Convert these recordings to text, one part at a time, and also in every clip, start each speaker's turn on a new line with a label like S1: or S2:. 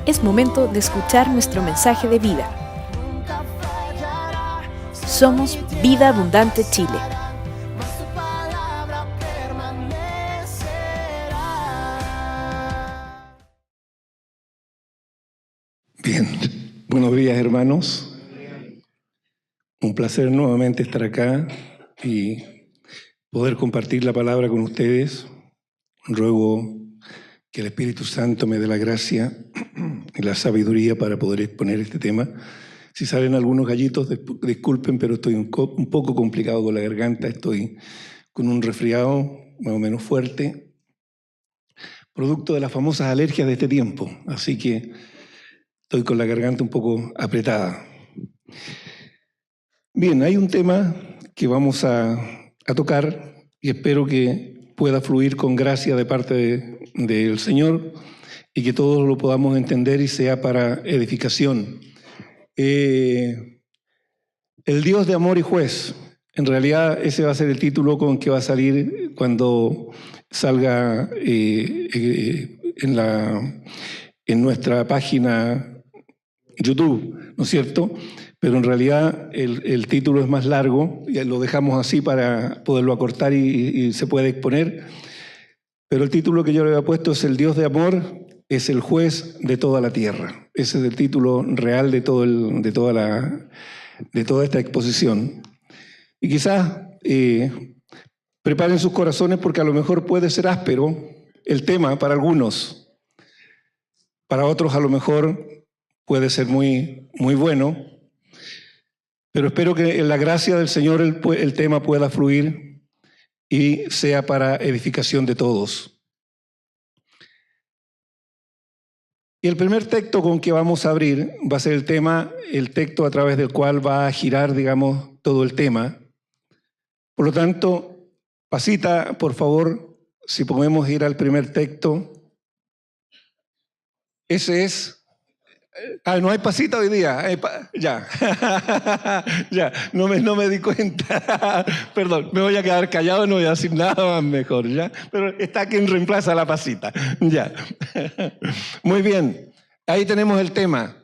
S1: Es momento de escuchar nuestro mensaje de vida. Somos Vida Abundante Chile.
S2: Bien, buenos días hermanos. Un placer nuevamente estar acá y poder compartir la palabra con ustedes. Ruego que el Espíritu Santo me dé la gracia y la sabiduría para poder exponer este tema. Si salen algunos gallitos, disculpen, pero estoy un poco complicado con la garganta. Estoy con un resfriado más o menos fuerte, producto de las famosas alergias de este tiempo. Así que estoy con la garganta un poco apretada. Bien, hay un tema que vamos a tocar y espero que pueda fluir con gracia de parte del Señor y que todos lo podamos entender y sea para edificación. El Dios de amor y juez. En realidad ese va a ser el título con que va a salir cuando salga en nuestra página YouTube, ¿no es cierto? Pero en realidad el título es más largo, y lo dejamos así para poderlo acortar y se puede exponer. Pero el título que yo le había puesto es El Dios de amor es el juez de toda la tierra. Ese es el título real de toda esta exposición. Y quizás preparen sus corazones porque a lo mejor puede ser áspero el tema para algunos. Para otros a lo mejor puede ser muy, muy bueno. Pero espero que en la gracia del Señor el tema pueda fluir y sea para edificación de todos. Y el primer texto con que vamos a abrir va a ser el texto a través del cual va a girar, digamos, todo el tema. Por lo tanto, Pasita, por favor, si podemos ir al primer texto. Ese es... no hay Pasita hoy día. Ya. Ya, no me di cuenta. Perdón, me voy a quedar callado, no voy a decir nada más mejor, ¿ya? Pero está quien reemplaza a la Pasita. Ya. Muy bien. Ahí tenemos el tema.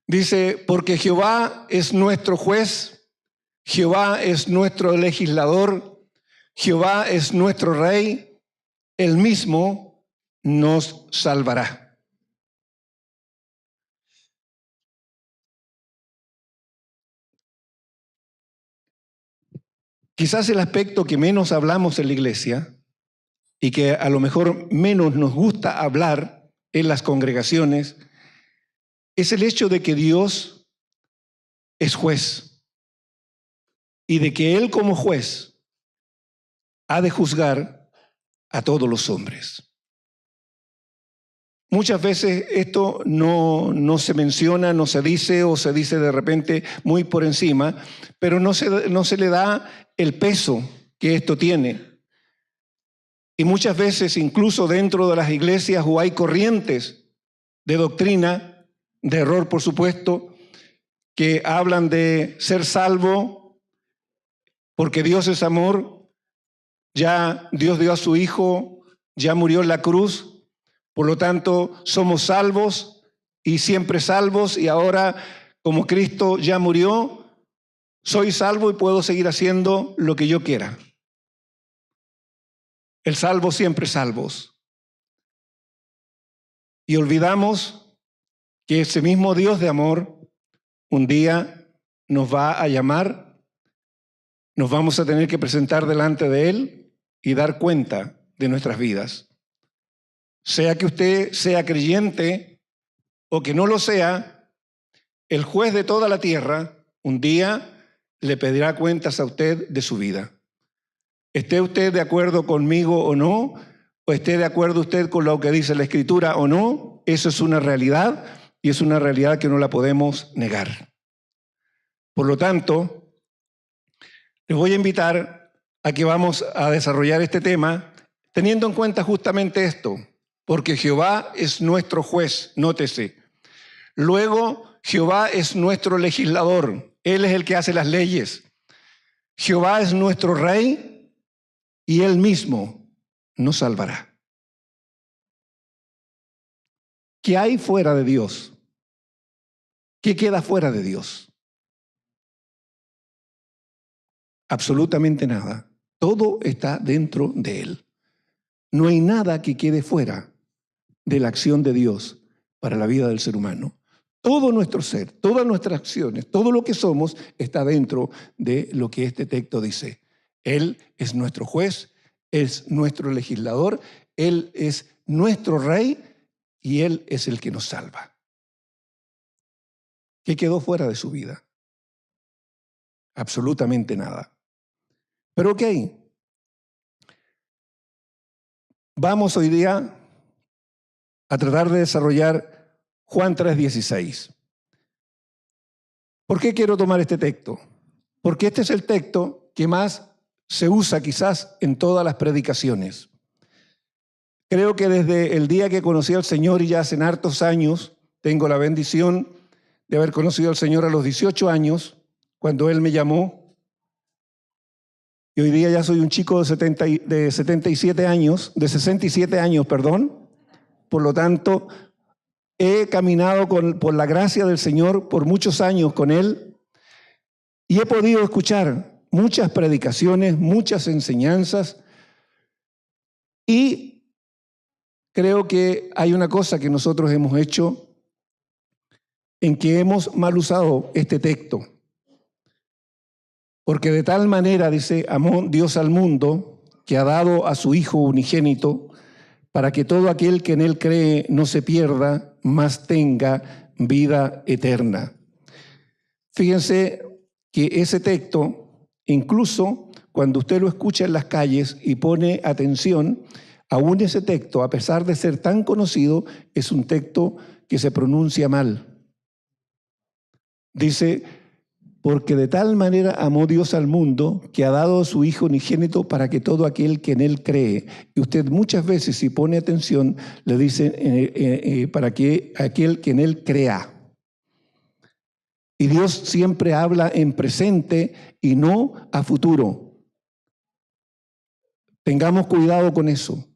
S2: Dice, porque Jehová es nuestro juez, Jehová es nuestro legislador, Jehová es nuestro rey, él mismo nos salvará. Quizás el aspecto que menos hablamos en la iglesia y que a lo mejor menos nos gusta hablar en las congregaciones es el hecho de que Dios es juez y de que Él como juez ha de juzgar a todos los hombres. Muchas veces esto no se menciona, no se dice o se dice de repente muy por encima, pero no se le da el peso que esto tiene. Y muchas veces incluso dentro de las iglesias o hay corrientes de doctrina, de error por supuesto, que hablan de ser salvo porque Dios es amor, ya Dios dio a su Hijo, ya murió en la cruz. Por lo tanto, somos salvos y siempre salvos y ahora, como Cristo ya murió, soy salvo y puedo seguir haciendo lo que yo quiera. El salvo siempre salvos. Y olvidamos que ese mismo Dios de amor un día nos va a llamar, nos vamos a tener que presentar delante de Él y dar cuenta de nuestras vidas. Sea que usted sea creyente o que no lo sea, el juez de toda la tierra un día le pedirá cuentas a usted de su vida. Esté usted de acuerdo conmigo o no, o esté de acuerdo usted con lo que dice la Escritura o no, eso es una realidad y es una realidad que no la podemos negar. Por lo tanto, les voy a invitar a que vamos a desarrollar este tema teniendo en cuenta justamente esto. Porque Jehová es nuestro juez, nótese. Luego, Jehová es nuestro legislador. Él es el que hace las leyes. Jehová es nuestro rey y Él mismo nos salvará. ¿Qué hay fuera de Dios? ¿Qué queda fuera de Dios? Absolutamente nada. Todo está dentro de Él. No hay nada que quede fuera de la acción de Dios para la vida del ser humano. Todo nuestro ser, todas nuestras acciones, todo lo que somos está dentro de lo que este texto dice. Él es nuestro juez, es nuestro legislador, Él es nuestro rey y Él es el que nos salva. ¿Qué quedó fuera de su vida? Absolutamente nada. Pero ok, vamos hoy día a tratar de desarrollar Juan 3:16. ¿Por qué quiero tomar este texto? Porque este es el texto que más se usa quizás en todas las predicaciones. Creo que desde el día que conocí al Señor y ya hace hartos años, tengo la bendición de haber conocido al Señor a los 18 años, cuando Él me llamó. Y hoy día ya soy un chico de 67 años, de 67 años, perdón. Por lo tanto, he caminado por la gracia del Señor por muchos años con Él y he podido escuchar muchas predicaciones, muchas enseñanzas y creo que hay una cosa que nosotros hemos hecho en que hemos mal usado este texto. Porque de tal manera, dice, amó Dios al mundo, que ha dado a su Hijo unigénito, para que todo aquel que en Él cree no se pierda, mas tenga vida eterna. Fíjense que ese texto, incluso cuando usted lo escucha en las calles y pone atención, aún ese texto, a pesar de ser tan conocido, es un texto que se pronuncia mal. Dice, porque de tal manera amó Dios al mundo que ha dado a su Hijo unigénito para que todo aquel que en Él cree, y usted muchas veces si pone atención, le dice para que aquel que en Él crea. Y Dios siempre habla en presente y no a futuro. Tengamos cuidado con eso.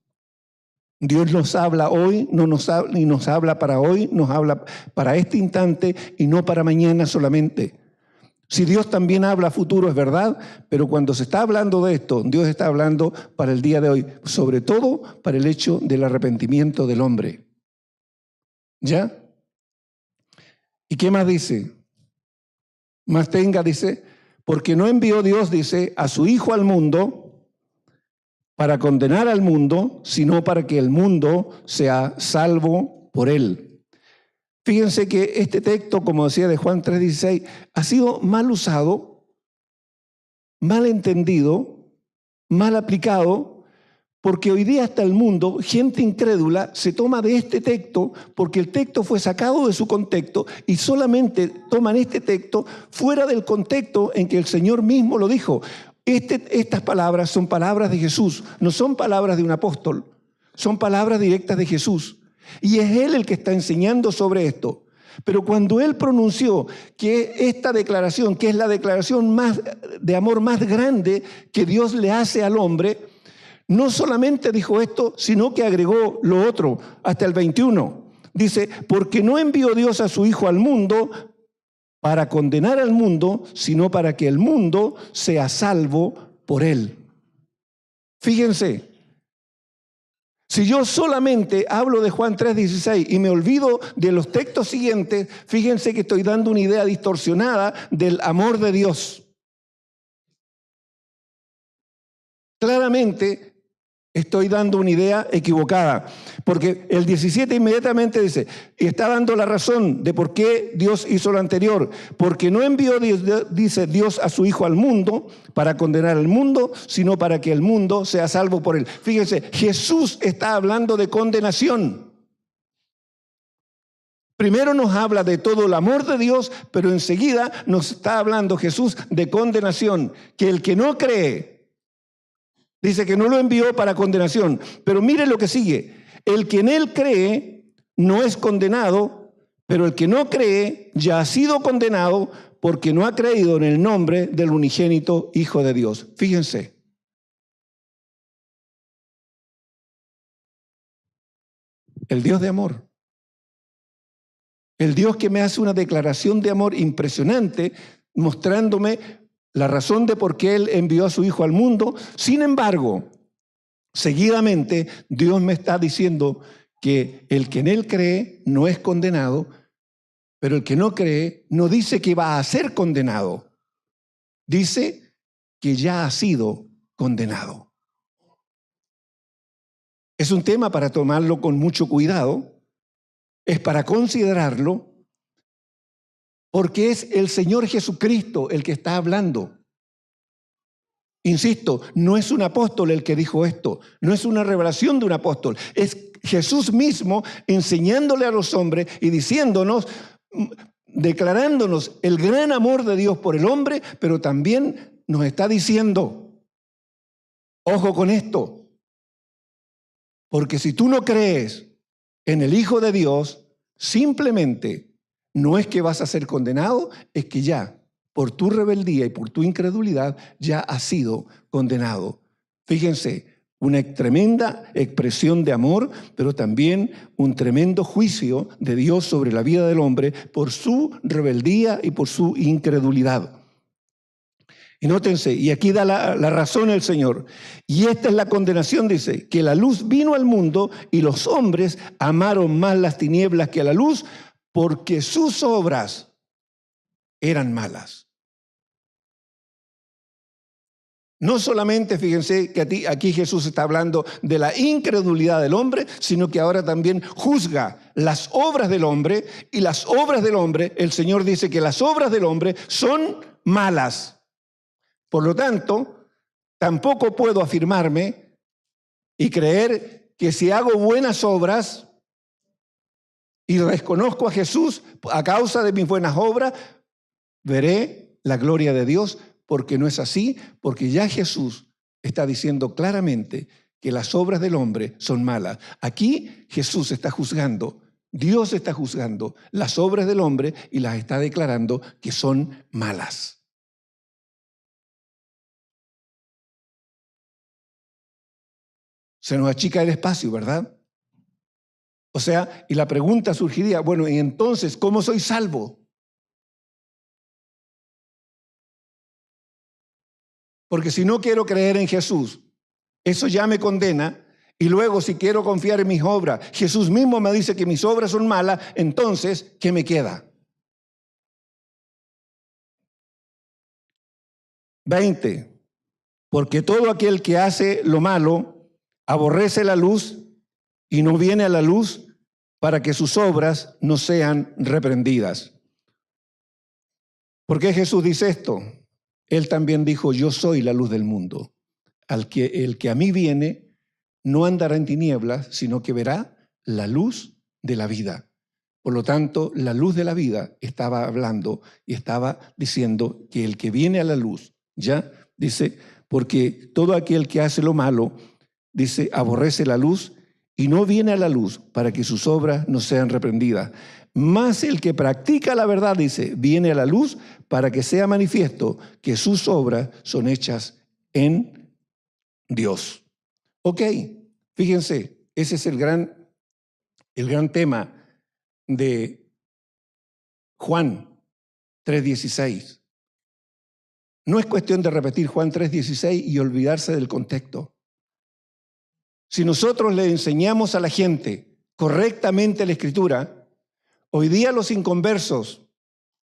S2: Dios nos habla hoy, y nos habla para hoy, nos habla para este instante y no para mañana solamente. Si Dios también habla a futuro, es verdad, pero cuando se está hablando de esto, Dios está hablando para el día de hoy, sobre todo para el hecho del arrepentimiento del hombre. ¿Ya? ¿Y qué más dice? Más tenga, dice, porque no envió Dios, dice, a su Hijo al mundo para condenar al mundo, sino para que el mundo sea salvo por él. Fíjense que este texto, como decía de Juan 3:16, ha sido mal usado, mal entendido, mal aplicado, porque hoy día hasta el mundo, gente incrédula, se toma de este texto porque el texto fue sacado de su contexto y solamente toman este texto fuera del contexto en que el Señor mismo lo dijo. Estas palabras son palabras de Jesús, no son palabras de un apóstol, son palabras directas de Jesús. Y es Él el que está enseñando sobre esto. Pero cuando Él pronunció que esta declaración, que es la declaración de amor más grande que Dios le hace al hombre, no solamente dijo esto, sino que agregó lo otro, hasta el 21. Dice, porque no envió Dios a su Hijo al mundo para condenar al mundo, sino para que el mundo sea salvo por Él. Fíjense. Si yo solamente hablo de Juan 3:16 y me olvido de los textos siguientes, fíjense que estoy dando una idea distorsionada del amor de Dios. Claramente estoy dando una idea equivocada, porque el 17 inmediatamente dice, y está dando la razón de por qué Dios hizo lo anterior, porque no envió, dice Dios, a su Hijo al mundo para condenar al mundo, sino para que el mundo sea salvo por él. Fíjense, Jesús está hablando de condenación. Primero nos habla de todo el amor de Dios, pero enseguida nos está hablando Jesús de condenación, que el que no cree, dice que no lo envió para condenación, pero mire lo que sigue. El que en Él cree no es condenado, pero el que no cree ya ha sido condenado porque no ha creído en el nombre del unigénito Hijo de Dios. Fíjense. El Dios de amor El Dios que me hace una declaración de amor impresionante, mostrándome la razón de por qué Él envió a su Hijo al mundo. Sin embargo, seguidamente Dios me está diciendo que el que en Él cree no es condenado, pero el que no cree no dice que va a ser condenado, dice que ya ha sido condenado. Es un tema para tomarlo con mucho cuidado, es para considerarlo, porque es el Señor Jesucristo el que está hablando. Insisto, no es un apóstol el que dijo esto, no es una revelación de un apóstol, es Jesús mismo enseñándole a los hombres y diciéndonos, declarándonos el gran amor de Dios por el hombre, pero también nos está diciendo, ojo con esto, porque si tú no crees en el Hijo de Dios, simplemente no es que vas a ser condenado, es que ya por tu rebeldía y por tu incredulidad ya has sido condenado. Fíjense, una tremenda expresión de amor, pero también un tremendo juicio de Dios sobre la vida del hombre por su rebeldía y por su incredulidad. Y nótense, y aquí da la razón el Señor. Y esta es la condenación, dice, que la luz vino al mundo y los hombres amaron más las tinieblas que a la luz porque sus obras eran malas. No solamente, fíjense que aquí Jesús está hablando de la incredulidad del hombre, sino que ahora también juzga las obras del hombre, y las obras del hombre, el Señor dice que las obras del hombre son malas. Por lo tanto, tampoco puedo afirmarme y creer que si hago buenas obras y reconozco a Jesús a causa de mis buenas obras, veré la gloria de Dios. Porque no es así, porque ya Jesús está diciendo claramente que las obras del hombre son malas. Aquí Jesús está juzgando, Dios está juzgando las obras del hombre y las está declarando que son malas. Se nos achica el espacio, ¿verdad? O sea, y la pregunta surgiría, bueno, ¿y entonces cómo soy salvo? Porque si no quiero creer en Jesús, eso ya me condena. Y luego si quiero confiar en mis obras, Jesús mismo me dice que mis obras son malas, entonces, ¿qué me queda? 20. Porque todo aquel que hace lo malo aborrece la luz y no viene a la luz para que sus obras no sean reprendidas. ¿Por qué Jesús dice esto? Él también dijo, yo soy la luz del mundo. El que a mí viene no andará en tinieblas, sino que verá la luz de la vida. Por lo tanto, la luz de la vida estaba hablando y estaba diciendo que el que viene a la luz, ya dice, porque todo aquel que hace lo malo, dice, aborrece la luz y no viene a la luz para que sus obras no sean reprendidas. Mas el que practica la verdad, dice, viene a la luz para que sea manifiesto que sus obras son hechas en Dios. Ok, fíjense, ese es el gran tema de Juan 3:16. No es cuestión de repetir Juan 3:16 y olvidarse del contexto. Si nosotros le enseñamos a la gente correctamente la Escritura, hoy día los inconversos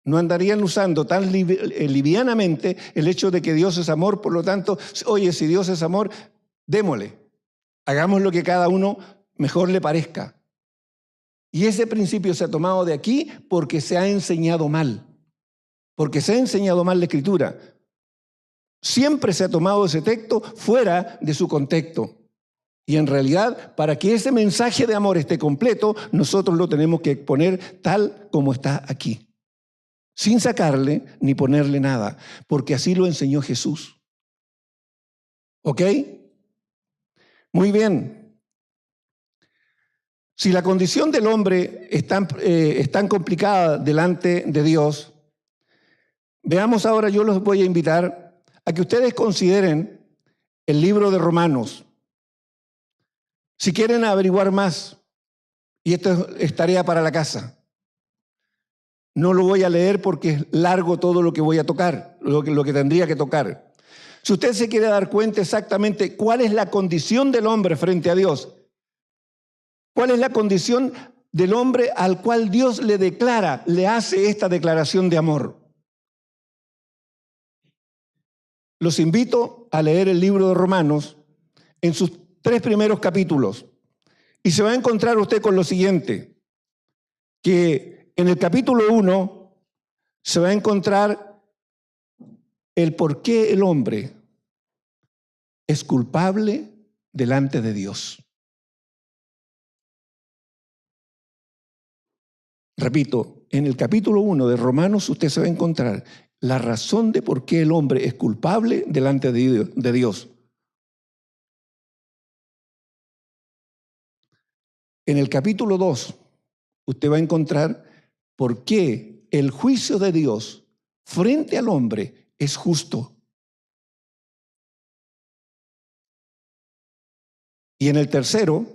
S2: no andarían usando tan livianamente el hecho de que Dios es amor. Por lo tanto, oye, si Dios es amor, démosle. Hagamos lo que cada uno mejor le parezca. Y ese principio se ha tomado de aquí porque se ha enseñado mal. Porque se ha enseñado mal la Escritura. Siempre se ha tomado ese texto fuera de su contexto. Y en realidad, para que ese mensaje de amor esté completo, nosotros lo tenemos que exponer tal como está aquí. Sin sacarle ni ponerle nada, porque así lo enseñó Jesús. ¿Ok? Muy bien. Si la condición del hombre es tan complicada delante de Dios, veamos ahora, yo los voy a invitar a que ustedes consideren el libro de Romanos. Si quieren averiguar más, y esto es tarea para la casa, No lo voy a leer porque es largo todo lo que voy a tocar, lo que tendría que tocar. Si usted se quiere dar cuenta exactamente cuál es la condición del hombre frente a Dios, cuál es la condición del hombre al cual Dios le declara, le hace esta declaración de amor. Los invito a leer el libro de Romanos en sus 3 primeros capítulos y se va a encontrar usted con lo siguiente, que en el capítulo 1 se va a encontrar el por qué el hombre es culpable delante de Dios. Repito, en el capítulo 1 de Romanos usted se va a encontrar la razón de por qué el hombre es culpable delante de Dios. En el capítulo 2 usted va a encontrar por qué el juicio de Dios frente al hombre es justo. Y en el tercero,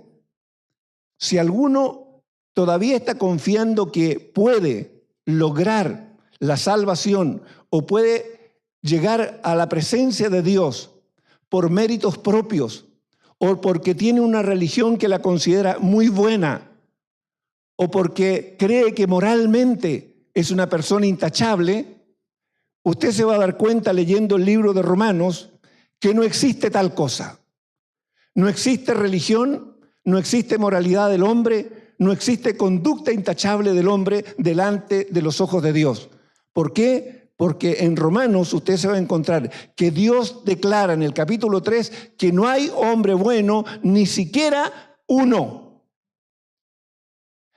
S2: si alguno todavía está confiando que puede lograr la salvación o puede llegar a la presencia de Dios por méritos propios o porque tiene una religión que la considera muy buena o porque cree que moralmente es una persona intachable, usted se va a dar cuenta leyendo el libro de Romanos que no existe tal cosa. No existe religión, no existe moralidad del hombre, no existe conducta intachable del hombre delante de los ojos de Dios. ¿Por qué? Porque en Romanos usted se va a encontrar que Dios declara en el capítulo 3 que no hay hombre bueno, ni siquiera uno.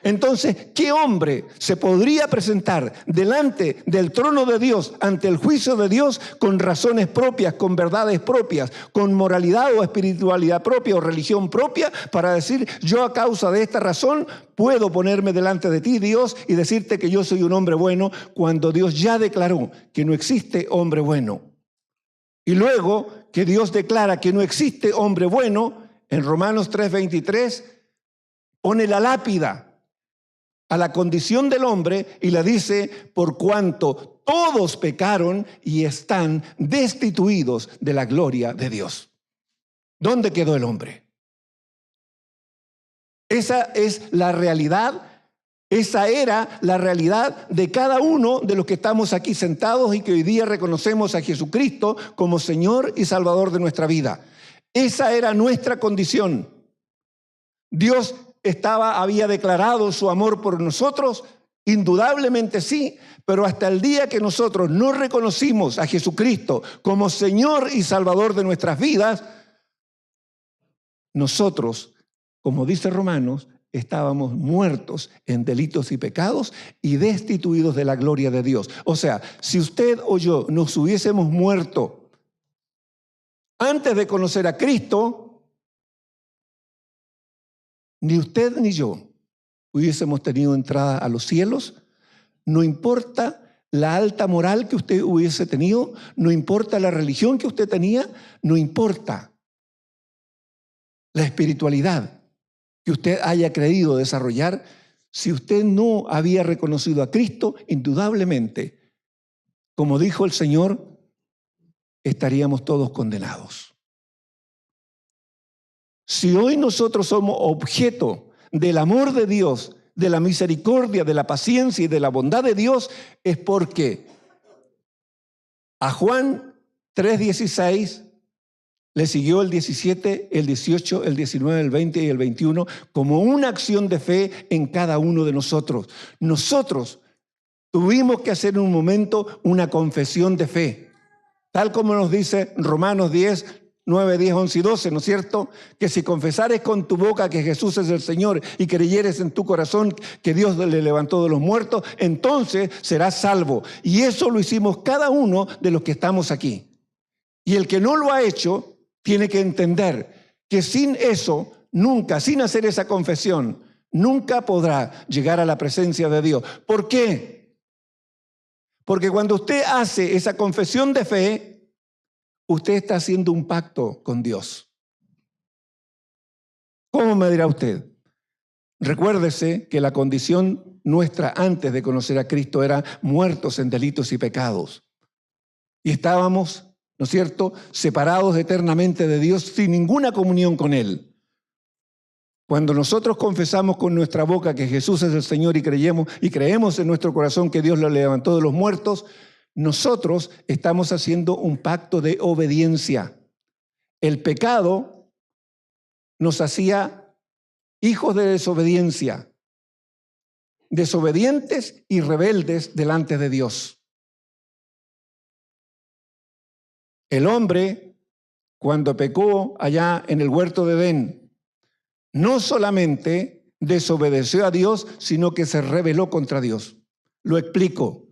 S2: Entonces, ¿qué hombre se podría presentar delante del trono de Dios, ante el juicio de Dios, con razones propias, con verdades propias, con moralidad o espiritualidad propia o religión propia, para decir, yo a causa de esta razón puedo ponerme delante de ti, Dios, y decirte que yo soy un hombre bueno, cuando Dios ya declaró que no existe hombre bueno? Y luego que Dios declara que no existe hombre bueno, en Romanos 3:23 pone la lápida a la condición del hombre y le dice, por cuanto todos pecaron y están destituidos de la gloria de Dios. ¿Dónde quedó el hombre? Esa es la realidad, esa era la realidad de cada uno de los que estamos aquí sentados y que hoy día reconocemos a Jesucristo como Señor y Salvador de nuestra vida. Esa era nuestra condición. Dios había declarado su amor por nosotros, indudablemente sí, pero hasta el día que nosotros no reconocimos a Jesucristo como Señor y Salvador de nuestras vidas, nosotros, como dice Romanos, estábamos muertos en delitos y pecados y destituidos de la gloria de Dios. O sea, si usted o yo nos hubiésemos muerto antes de conocer a Cristo, ni usted ni yo hubiésemos tenido entrada a los cielos. No importa la alta moral que usted hubiese tenido, no importa la religión que usted tenía, no importa la espiritualidad que usted haya creído desarrollar. Si usted no había reconocido a Cristo, indudablemente, como dijo el Señor, estaríamos todos condenados. Si hoy nosotros somos objeto del amor de Dios, de la misericordia, de la paciencia y de la bondad de Dios, es porque a Juan 3:16 le siguió el 17, el 18, el 19, el 20 y el 21 como una acción de fe en cada uno de nosotros. Nosotros tuvimos que hacer en un momento una confesión de fe, tal como nos dice Romanos 10, 9, 10, 11 y 12, ¿no es cierto? Que si confesares con tu boca que Jesús es el Señor y creyeres en tu corazón que Dios le levantó de los muertos, entonces serás salvo. Y eso lo hicimos cada uno de los que estamos aquí. Y el que no lo ha hecho tiene que entender que sin eso, nunca, sin hacer esa confesión, nunca podrá llegar a la presencia de Dios. ¿Por qué? Porque cuando usted hace esa confesión de fe, usted está haciendo un pacto con Dios. ¿Cómo me dirá usted? Recuérdese que la condición nuestra antes de conocer a Cristo era muertos en delitos y pecados. Y estábamos, ¿no es cierto?, separados eternamente de Dios sin ninguna comunión con Él. Cuando nosotros confesamos con nuestra boca que Jesús es el Señor y creemos en nuestro corazón que Dios lo levantó de los muertos, nosotros estamos haciendo un pacto de obediencia. El pecado nos hacía hijos de desobediencia, desobedientes y rebeldes delante de Dios. El hombre, cuando pecó allá en el huerto de Edén, no solamente desobedeció a Dios, sino que se rebeló contra Dios. Lo explico.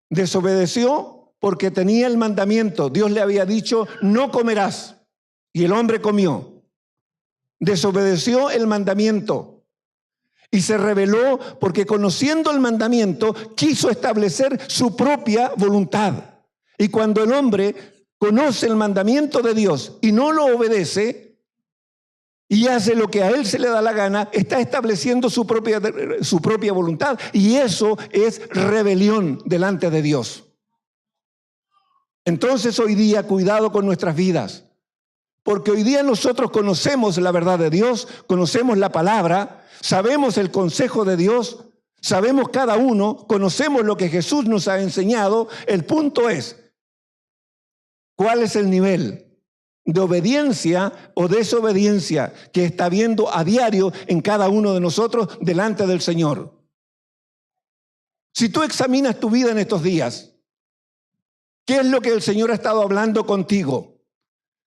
S2: Desobedeció porque tenía el mandamiento. Dios le había dicho, no comerás. Y el hombre comió. Desobedeció el mandamiento y se rebeló porque, conociendo el mandamiento, quiso establecer su propia voluntad. Y cuando el hombre conoce el mandamiento de Dios y no lo obedece y hace lo que a él se le da la gana, está estableciendo su propia voluntad, y eso es rebelión delante de Dios. Entonces, hoy día, cuidado con nuestras vidas. Porque hoy día nosotros conocemos la verdad de Dios, conocemos la palabra, sabemos el consejo de Dios, sabemos cada uno, conocemos lo que Jesús nos ha enseñado. El punto es, ¿cuál es el nivel de obediencia o desobediencia que está habiendo a diario en cada uno de nosotros delante del Señor? Si tú examinas tu vida en estos días, ¿qué es lo que el Señor ha estado hablando contigo?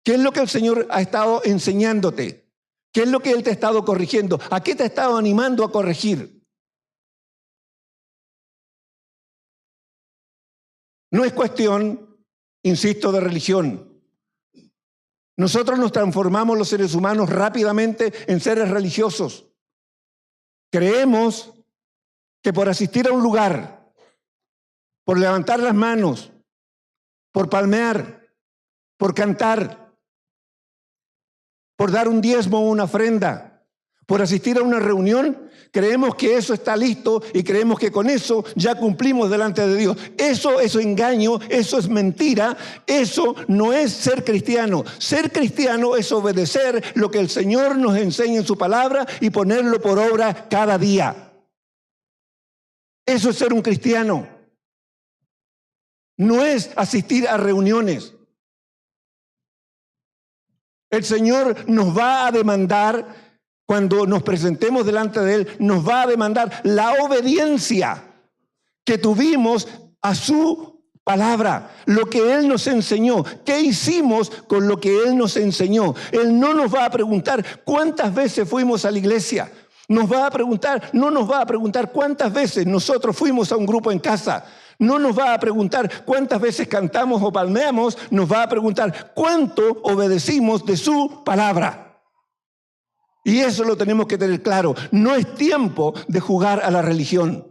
S2: ¿Qué es lo que el Señor ha estado enseñándote? ¿Qué es lo que Él te ha estado corrigiendo? ¿A qué te ha estado animando a corregir? No es cuestión, insisto, de religión. Nosotros nos transformamos los seres humanos rápidamente en seres religiosos. Creemos que por asistir a un lugar, por levantar las manos, por palmear, por cantar, por dar un diezmo o una ofrenda, por asistir a una reunión, creemos que eso está listo y creemos que con eso ya cumplimos delante de Dios. Eso es engaño, eso es mentira, eso no es ser cristiano. Ser cristiano es obedecer lo que el Señor nos enseña en su palabra y ponerlo por obra cada día. Eso es ser un cristiano. No es asistir a reuniones. El Señor nos va a demandar, cuando nos presentemos delante de Él, nos va a demandar la obediencia que tuvimos a su palabra, lo que Él nos enseñó, qué hicimos con lo que Él nos enseñó. Él no nos va a preguntar cuántas veces fuimos a la iglesia, no nos va a preguntar cuántas veces nosotros fuimos a un grupo en casa. No nos va a preguntar cuántas veces cantamos o palmeamos, nos va a preguntar cuánto obedecimos de su palabra. Y eso lo tenemos que tener claro. No es tiempo de jugar a la religión.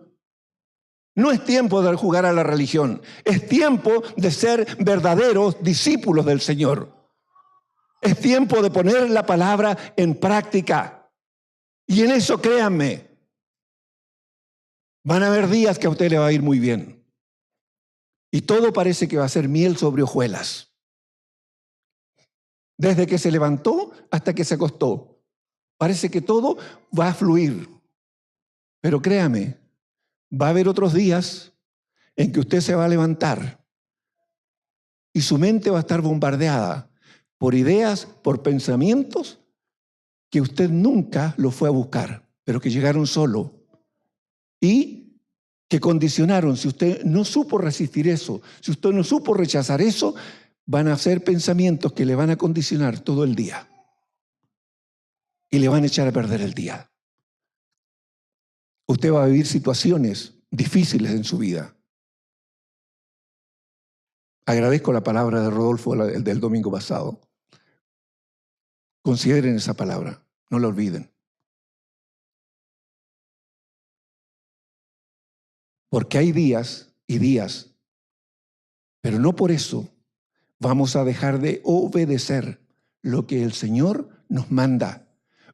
S2: No es tiempo de jugar a la religión. Es tiempo de ser verdaderos discípulos del Señor. Es tiempo de poner la palabra en práctica. Y en eso, créanme, van a haber días que a usted le va a ir muy bien. Y todo parece que va a ser miel sobre hojuelas. Desde que se levantó hasta que se acostó. Parece que todo va a fluir. Pero créame, va a haber otros días en que usted se va a levantar y su mente va a estar bombardeada por ideas, por pensamientos que usted nunca lo fue a buscar, pero que llegaron solo y que condicionaron. Si usted no supo resistir eso, si usted no supo rechazar eso, van a ser pensamientos que le van a condicionar todo el día y le van a echar a perder el día. Usted va a vivir situaciones difíciles en su vida. Agradezco la palabra de Rodolfo del domingo pasado. Consideren esa palabra, no la olviden. Porque hay días y días, pero no por eso vamos a dejar de obedecer lo que el Señor nos manda.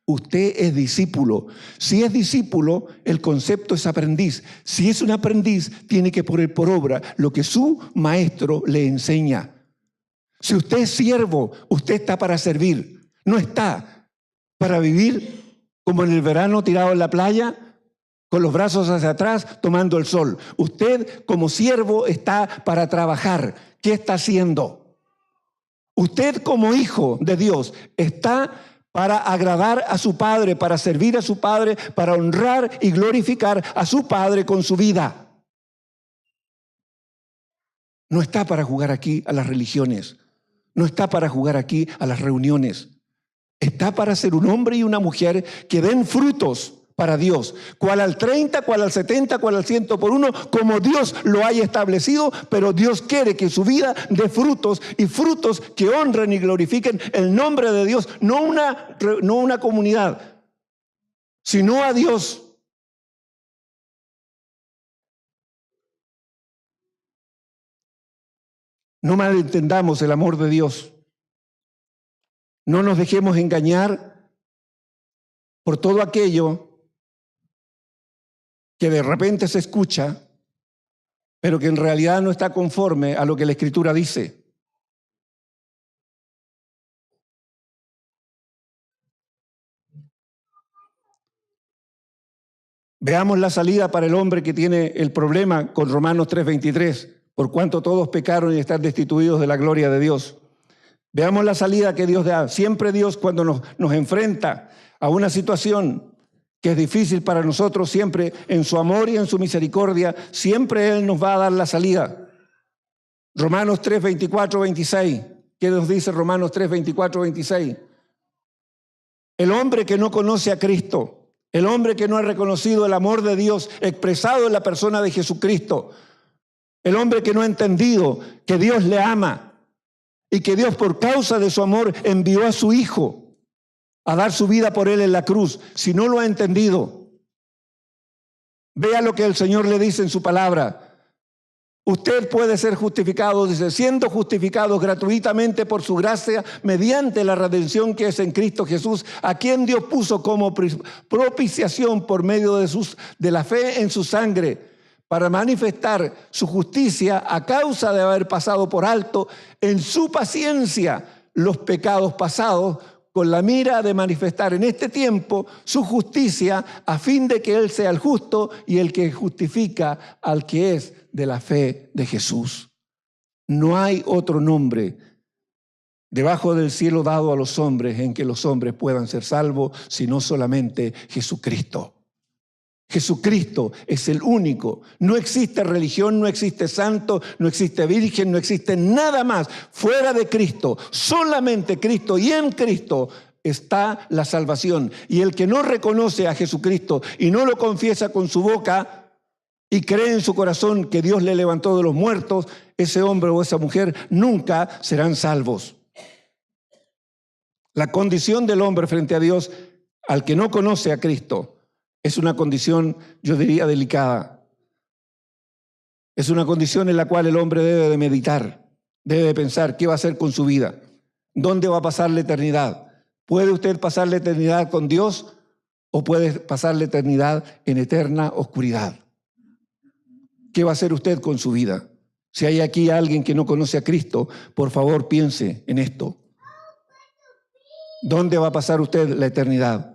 S2: Usted es discípulo. Si es discípulo, el concepto es aprendiz. Si es un aprendiz, tiene que poner por obra lo que su maestro le enseña. Si usted es siervo, usted está para servir. No está para vivir como en el verano tirado en la playa, con los brazos hacia atrás, tomando el sol. Usted como siervo está para trabajar. ¿Qué está haciendo? Usted como hijo de Dios está para agradar a su Padre, para servir a su Padre, para honrar y glorificar a su Padre con su vida. No está para jugar aquí a las religiones. No está para jugar aquí a las reuniones. Está para ser un hombre y una mujer que den frutos para Dios. Cual al 30, cual al 70, cual al 100 por uno, como Dios lo haya establecido, pero Dios quiere que su vida dé frutos y frutos que honren y glorifiquen el nombre de Dios, no una comunidad, sino a Dios. No malentendamos el amor de Dios. No nos dejemos engañar por todo aquello que de repente se escucha, pero que en realidad no está conforme a lo que la Escritura dice. Veamos la salida para el hombre que tiene el problema con Romanos 3:23, por cuanto todos pecaron y están destituidos de la gloria de Dios. Veamos la salida que Dios da. Siempre Dios, cuando nos enfrenta a una situación que es difícil para nosotros, siempre en su amor y en su misericordia, siempre Él nos va a dar la salida. Romanos 3:24-26. ¿Qué nos dice Romanos 3:24-26? El hombre que no conoce a Cristo, el hombre que no ha reconocido el amor de Dios expresado en la persona de Jesucristo, el hombre que no ha entendido que Dios le ama y que Dios por causa de su amor envió a su Hijo a dar su vida por él en la cruz. Si no lo ha entendido, vea lo que el Señor le dice en su palabra. Usted puede ser justificado, dice, siendo justificados gratuitamente por su gracia mediante la redención que es en Cristo Jesús, a quien Dios puso como propiciación por medio de la fe en su sangre, para manifestar su justicia a causa de haber pasado por alto en su paciencia los pecados pasados, con la mira de manifestar en este tiempo su justicia, a fin de que Él sea el justo y el que justifica al que es de la fe de Jesús. No hay otro nombre debajo del cielo dado a los hombres en que los hombres puedan ser salvos, sino solamente Jesucristo. Jesucristo es el único. No existe religión, no existe santo, no existe virgen, no existe nada más fuera de Cristo. Solamente Cristo, y en Cristo está la salvación. Y el que no reconoce a Jesucristo y no lo confiesa con su boca y cree en su corazón que Dios le levantó de los muertos, ese hombre o esa mujer nunca serán salvos. La condición del hombre frente a Dios, al que no conoce a Cristo, es una condición, yo diría, delicada. Es una condición en la cual el hombre debe de meditar, debe de pensar qué va a hacer con su vida, dónde va a pasar la eternidad. ¿Puede usted pasar la eternidad con Dios o puede pasar la eternidad en eterna oscuridad? ¿Qué va a hacer usted con su vida? Si hay aquí alguien que no conoce a Cristo, por favor piense en esto. ¿Dónde va a pasar usted la eternidad?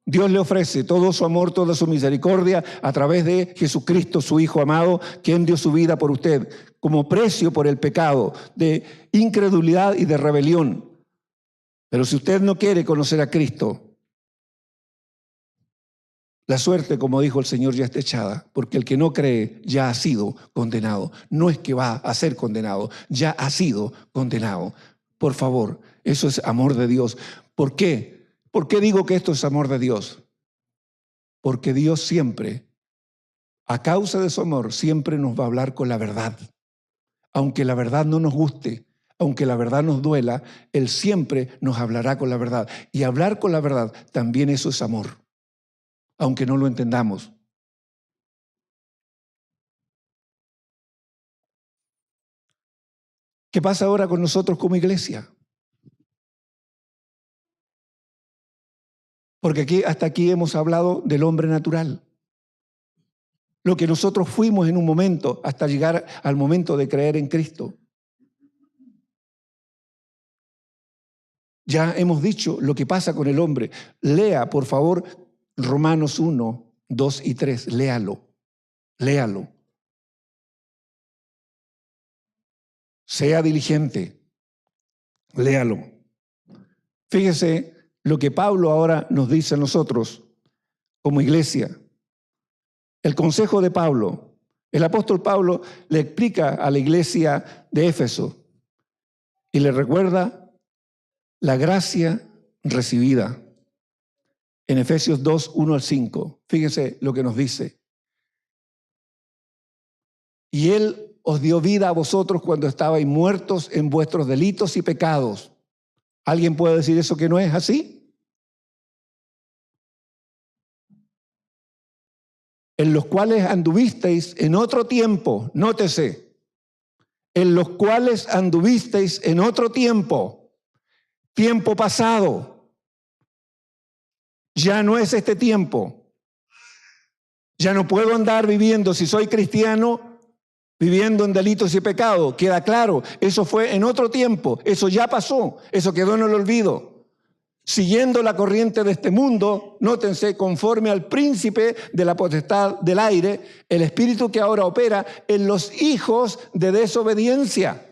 S2: Dios le ofrece todo su amor, toda su misericordia a través de Jesucristo, su Hijo amado, quien dio su vida por usted como precio por el pecado de incredulidad y de rebelión. Pero si usted no quiere conocer a Cristo, la suerte, como dijo el Señor, ya está echada, porque el que no cree ya ha sido condenado. No es que va a ser condenado, ya ha sido condenado. Por favor, eso es amor de Dios. ¿Por qué? ¿Por qué digo que esto es amor de Dios? Porque Dios siempre, a causa de su amor, siempre nos va a hablar con la verdad. Aunque la verdad no nos guste, aunque la verdad nos duela, Él siempre nos hablará con la verdad. Y hablar con la verdad, también eso es amor, aunque no lo entendamos. ¿Qué pasa ahora con nosotros como iglesia? Porque hasta aquí hemos hablado del hombre natural. Lo que nosotros fuimos en un momento hasta llegar al momento de creer en Cristo. Ya hemos dicho lo que pasa con el hombre. Lea, por favor, Romanos 1, 2 y 3. Léalo. Léalo. Sea diligente. Léalo. Fíjese lo que Pablo ahora nos dice a nosotros como iglesia. El consejo de Pablo. El apóstol Pablo le explica a la iglesia de Éfeso y le recuerda la gracia recibida. En Efesios 2, 1 al 5. Fíjese lo que nos dice. Y Él os dio vida a vosotros cuando estabais muertos en vuestros delitos y pecados. ¿Alguien puede decir eso que no es así? En los cuales anduvisteis en otro tiempo, nótese, en los cuales anduvisteis en otro tiempo, tiempo pasado. Ya no es este tiempo. Ya no puedo andar viviendo, si soy cristiano, viviendo en delitos y pecados. Queda claro, eso fue en otro tiempo, eso ya pasó, eso quedó en el olvido. Siguiendo la corriente de este mundo, nótense, conforme al príncipe de la potestad del aire, el espíritu que ahora opera en los hijos de desobediencia,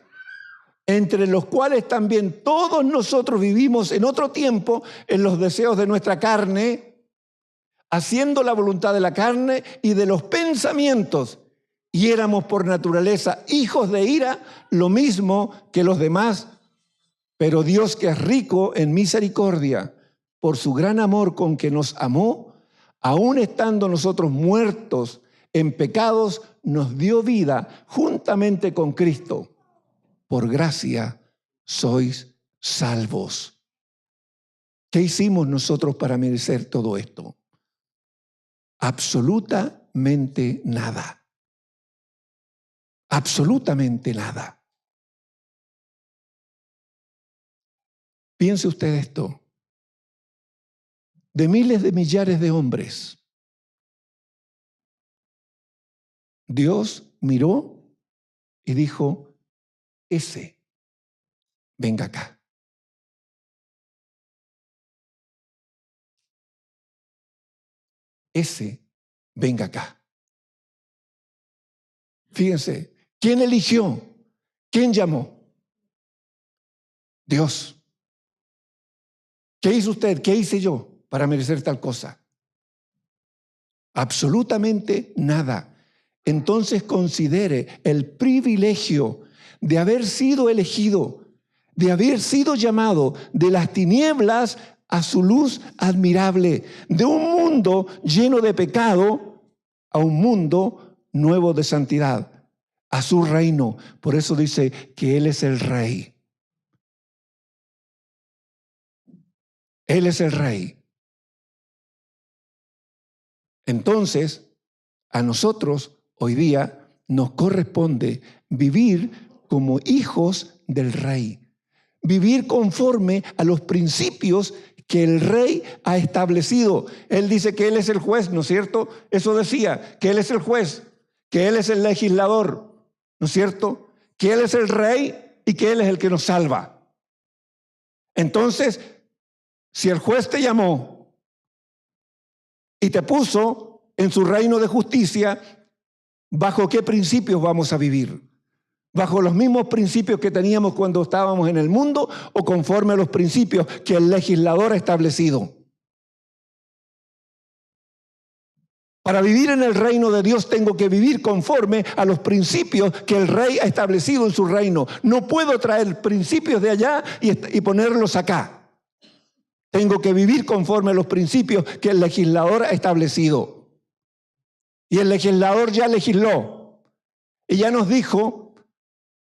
S2: entre los cuales también todos nosotros vivimos en otro tiempo en los deseos de nuestra carne, haciendo la voluntad de la carne y de los pensamientos, y éramos por naturaleza hijos de ira, lo mismo que los demás. Pero Dios, que es rico en misericordia, por su gran amor con que nos amó, aun estando nosotros muertos en pecados, nos dio vida juntamente con Cristo. Por gracia sois salvos. ¿Qué hicimos nosotros para merecer todo esto? Absolutamente nada. Absolutamente nada. Piense usted esto. De miles de millares de hombres, Dios miró y dijo, ese, venga acá. Ese, venga acá. Fíjense, ¿quién eligió? ¿Quién llamó? Dios. ¿Qué hizo usted? ¿Qué hice yo para merecer tal cosa? Absolutamente nada. Entonces considere el privilegio de haber sido elegido, de haber sido llamado de las tinieblas a su luz admirable, de un mundo lleno de pecado a un mundo nuevo de santidad, a su reino. Por eso dice que Él es el Rey. Él es el Rey. Entonces, a nosotros hoy día nos corresponde vivir como hijos del Rey. Vivir conforme a los principios que el Rey ha establecido. Él dice que Él es el juez, ¿no es cierto? Eso decía, que Él es el juez, que Él es el legislador, ¿no es cierto? Que Él es el Rey y que Él es el que nos salva. Entonces, si el juez te llamó y te puso en su reino de justicia, ¿bajo qué principios vamos a vivir? ¿Bajo los mismos principios que teníamos cuando estábamos en el mundo o conforme a los principios que el legislador ha establecido? Para vivir en el reino de Dios tengo que vivir conforme a los principios que el Rey ha establecido en su reino. No puedo traer principios de allá y ponerlos acá. Tengo que vivir conforme a los principios que el legislador ha establecido. Y el legislador ya legisló. Y ya nos dijo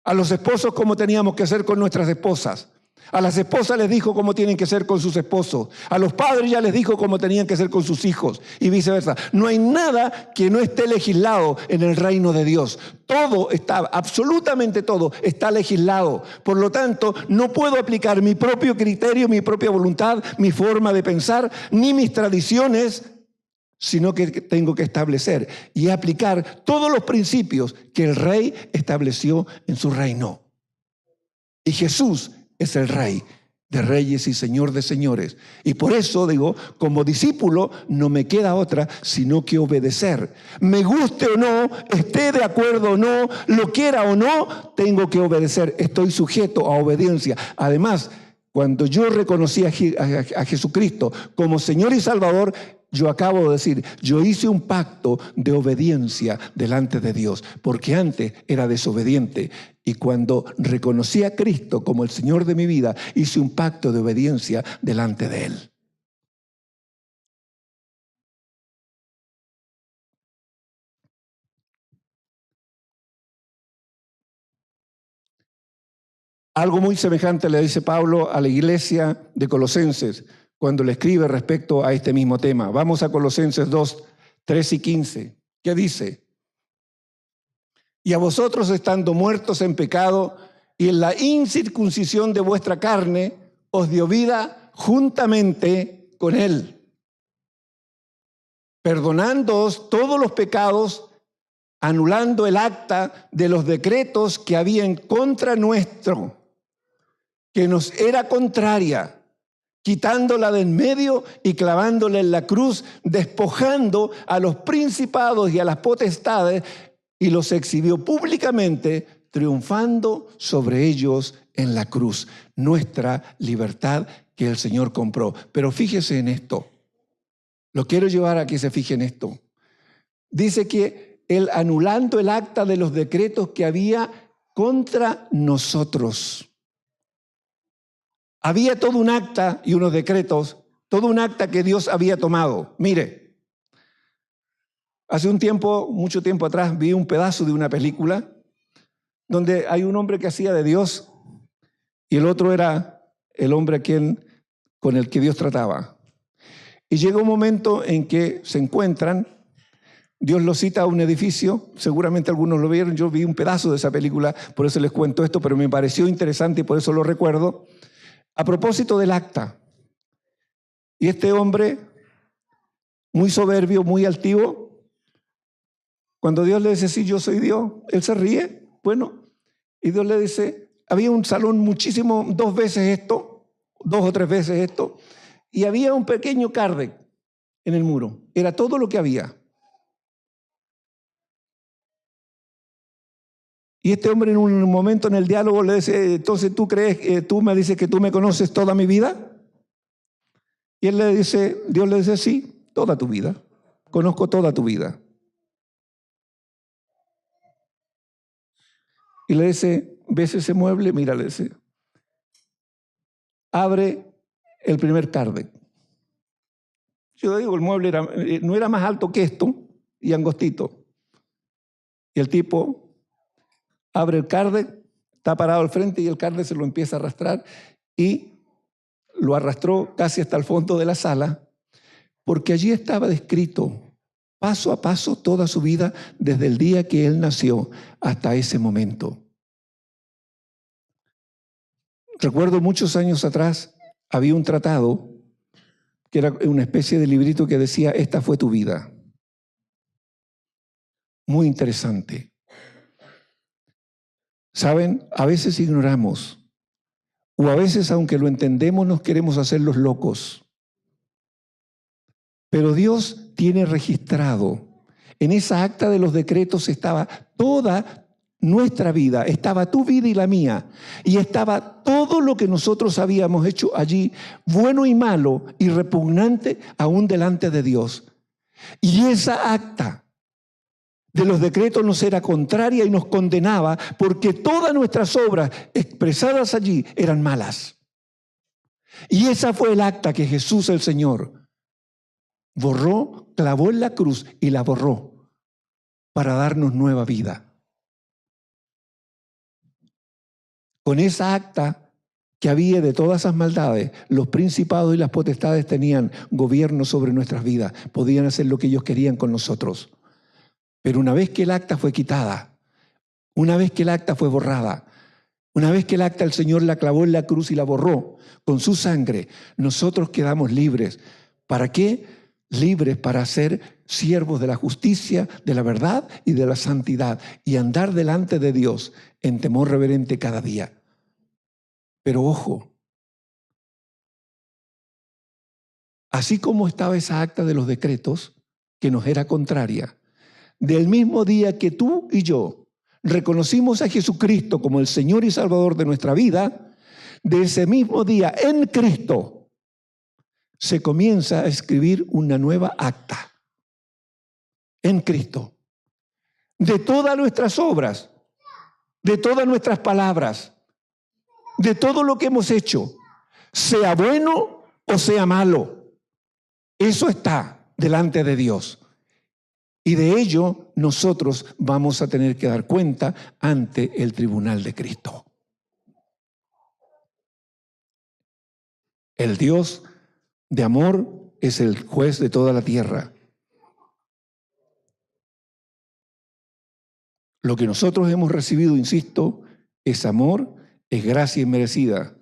S2: a los esposos cómo teníamos que hacer con nuestras esposas. A las esposas les dijo cómo tienen que ser con sus esposos. A los padres ya les dijo cómo tenían que ser con sus hijos y viceversa. No hay nada que no esté legislado en el reino de Dios. Todo está, absolutamente todo está legislado. Por lo tanto, no puedo aplicar mi propio criterio, mi propia voluntad, mi forma de pensar, ni mis tradiciones, sino que tengo que establecer y aplicar todos los principios que el rey estableció en su reino. Y Jesús es el Rey de reyes y Señor de señores. Y por eso digo, como discípulo no me queda otra sino que obedecer. Me guste o no, esté de acuerdo o no, lo quiera o no, tengo que obedecer. Estoy sujeto a obediencia. Además, cuando yo reconocí a Jesucristo como Señor y Salvador, yo acabo de decir, yo hice un pacto de obediencia delante de Dios, porque antes era desobediente. Y cuando reconocí a Cristo como el Señor de mi vida, hice un pacto de obediencia delante de Él. Algo muy semejante le dice Pablo a la iglesia de Colosenses cuando le escribe respecto a este mismo tema. Vamos a Colosenses 2, 3 y 15. ¿Qué dice? Y a vosotros, estando muertos en pecado y en la incircuncisión de vuestra carne, os dio vida juntamente con Él, perdonándoos todos los pecados, anulando el acta de los decretos que había en contra nuestro, que nos era contraria, quitándola de en medio y clavándola en la cruz, despojando a los principados y a las potestades, y los exhibió públicamente, triunfando sobre ellos en la cruz. Nuestra libertad que el Señor compró. Pero fíjese en esto. Lo quiero llevar a que se fije en esto. Dice que Él, anulando el acta de los decretos que había contra nosotros. Había todo un acta y unos decretos, todo un acta que Dios había tomado. Mire. Hace un tiempo, mucho tiempo atrás, vi un pedazo de una película donde hay un hombre que hacía de Dios y el otro era el hombre con el que Dios trataba. Y llega un momento en que se encuentran, Dios los cita a un edificio, seguramente algunos lo vieron, yo vi un pedazo de esa película, por eso les cuento esto, pero me pareció interesante y por eso lo recuerdo, a propósito del acta. Y este hombre, muy soberbio, muy altivo, cuando Dios le dice, sí, yo soy Dios, él se ríe, bueno, y Dios le dice, había un salón muchísimo, 2 veces esto, 2 o 3 veces esto, y había un pequeño cárdec en el muro, era todo lo que había. Y este hombre en un momento en el diálogo le dice, entonces tú me dices que tú me conoces toda mi vida. Y él le dice, Dios le dice, sí, toda tu vida, conozco toda tu vida. Y le dice, ¿ves ese mueble? Mira, le dice, abre el primer cárdec. Yo digo, el mueble no era más alto que esto y angostito. Y el tipo abre el cárdec, está parado al frente y el cárdec se lo empieza a arrastrar y lo arrastró casi hasta el fondo de la sala, porque allí estaba descrito paso a paso toda su vida desde el día que él nació hasta ese momento. Recuerdo muchos años atrás había un tratado que era una especie de librito que decía, esta fue tu vida. Muy interesante. ¿Saben? A veces ignoramos, o a veces, aunque lo entendemos, nos queremos hacer los locos. Pero Dios tiene registrado, en esa acta de los decretos estaba toda nuestra vida, estaba tu vida y la mía, y estaba todo lo que nosotros habíamos hecho allí, bueno y malo, y repugnante aún delante de Dios. Y esa acta de los decretos nos era contraria y nos condenaba porque todas nuestras obras expresadas allí eran malas. Y esa fue el acta que Jesús el Señor borró, clavó en la cruz y la borró para darnos nueva vida. Con esa acta que había de todas esas maldades, los principados y las potestades tenían gobierno sobre nuestras vidas, podían hacer lo que ellos querían con nosotros. Pero una vez que el acta fue quitada, una vez que el acta fue borrada, una vez que el acta el Señor la clavó en la cruz y la borró con su sangre, nosotros quedamos libres. ¿Para qué? Libres para ser siervos de la justicia, de la verdad y de la santidad y andar delante de Dios en temor reverente cada día. Pero ojo, así como estaba esa acta de los decretos que nos era contraria, del mismo día que tú y yo reconocimos a Jesucristo como el Señor y Salvador de nuestra vida, de ese mismo día en Cristo se comienza a escribir una nueva acta. En Cristo. De todas nuestras obras, de todas nuestras palabras, de todo lo que hemos hecho, sea bueno o sea malo, eso está delante de Dios. Y de ello nosotros vamos a tener que dar cuenta ante el tribunal de Cristo. El Dios de amor es el juez de toda la tierra. Lo que nosotros hemos recibido, insisto, es amor, es gracia inmerecida.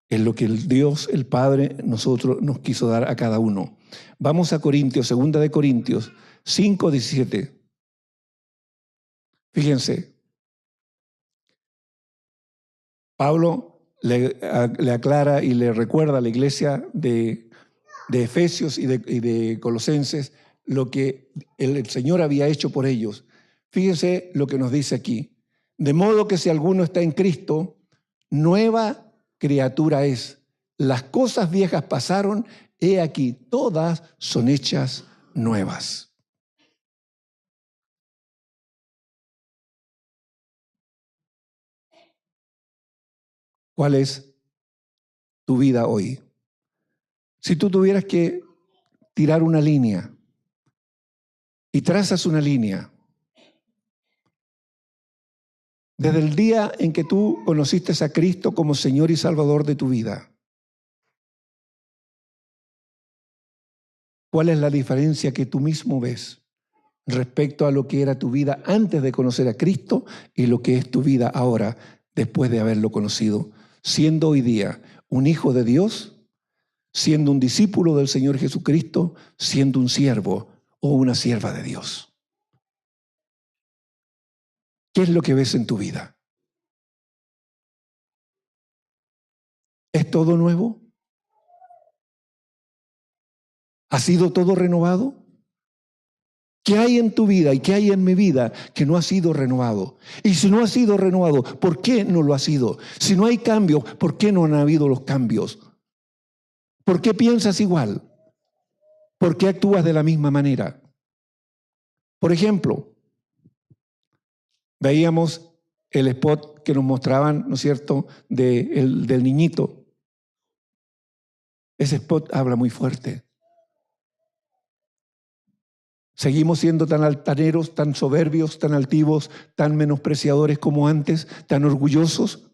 S2: Es lo que el Dios, el Padre, nosotros nos quiso dar a cada uno. Vamos a Corintios, 2 de Corintios 5:17. Fíjense, Pablo le aclara y le recuerda a la iglesia de Efesios y de Colosenses lo que el Señor había hecho por ellos. Fíjense lo que nos dice aquí. De modo que si alguno está en Cristo, nueva criatura es. Las cosas viejas pasaron, he aquí, todas son hechas nuevas. ¿Cuál es tu vida hoy? Si tú tuvieras que tirar una línea y trazas una línea, desde el día en que tú conociste a Cristo como Señor y Salvador de tu vida, ¿cuál es la diferencia que tú mismo ves respecto a lo que era tu vida antes de conocer a Cristo y lo que es tu vida ahora después de haberlo conocido? Siendo hoy día un hijo de Dios, siendo un discípulo del Señor Jesucristo, siendo un siervo o una sierva de Dios. ¿Qué es lo que ves en tu vida? ¿Es todo nuevo? ¿Ha sido todo renovado? ¿Qué hay en tu vida y qué hay en mi vida que no ha sido renovado? Y si no ha sido renovado, ¿por qué no lo ha sido? Si no hay cambios, ¿por qué no han habido los cambios? ¿Por qué piensas igual? ¿Por qué actúas de la misma manera? Por ejemplo, veíamos el spot que nos mostraban, ¿no es cierto?, del niñito. Ese spot habla muy fuerte. Seguimos siendo tan altaneros, tan soberbios, tan altivos, tan menospreciadores como antes, tan orgullosos.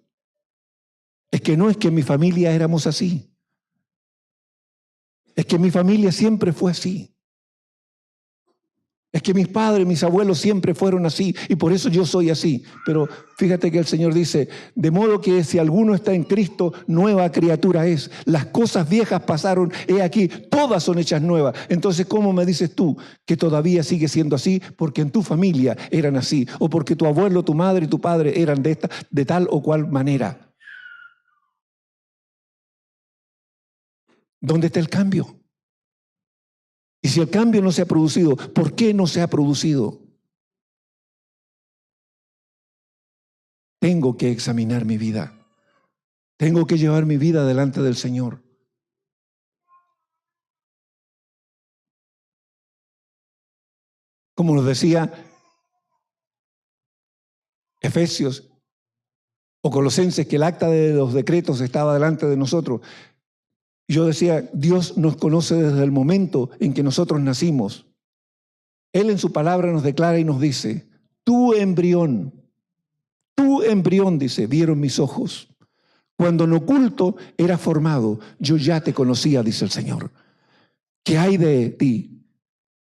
S2: Es que no es que en mi familia éramos así. Es que mi familia siempre fue así. Es que mis padres, mis abuelos siempre fueron así y por eso yo soy así. Pero fíjate que el Señor dice, de modo que si alguno está en Cristo, nueva criatura es. Las cosas viejas pasaron, he aquí, todas son hechas nuevas. Entonces, ¿cómo me dices tú que todavía sigue siendo así? Porque en tu familia eran así, o porque tu abuelo, tu madre y tu padre eran de tal o cual manera. ¿Dónde está el cambio? Y si el cambio no se ha producido, ¿por qué no se ha producido? Tengo que examinar mi vida. Tengo que llevar mi vida delante del Señor. Como nos decía Efesios o Colosenses, que el acta de los decretos estaba delante de nosotros. Yo decía, Dios nos conoce desde el momento en que nosotros nacimos. Él en su palabra nos declara y nos dice, tu embrión, Tu embrión, dice, vieron mis ojos. Cuando en oculto era formado, yo ya te conocía, dice el Señor. ¿Qué hay de ti?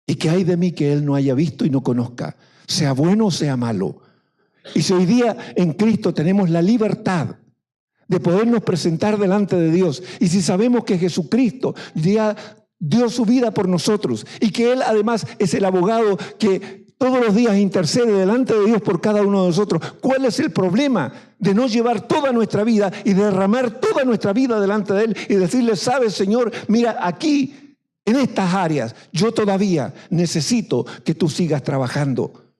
S2: ¿Y qué hay de mí que Él no haya visto y no conozca? Sea bueno o sea malo. Y si hoy día en Cristo tenemos la libertad de podernos presentar delante de Dios, y si sabemos que Jesucristo ya dio su vida por nosotros y que Él además es el abogado que todos los días intercede delante de Dios por cada uno de nosotros, ¿cuál es el problema de no llevar toda nuestra vida y derramar toda nuestra vida delante de Él y decirle, sabes, Señor, mira, aquí en estas áreas yo todavía necesito que tú sigas trabajando?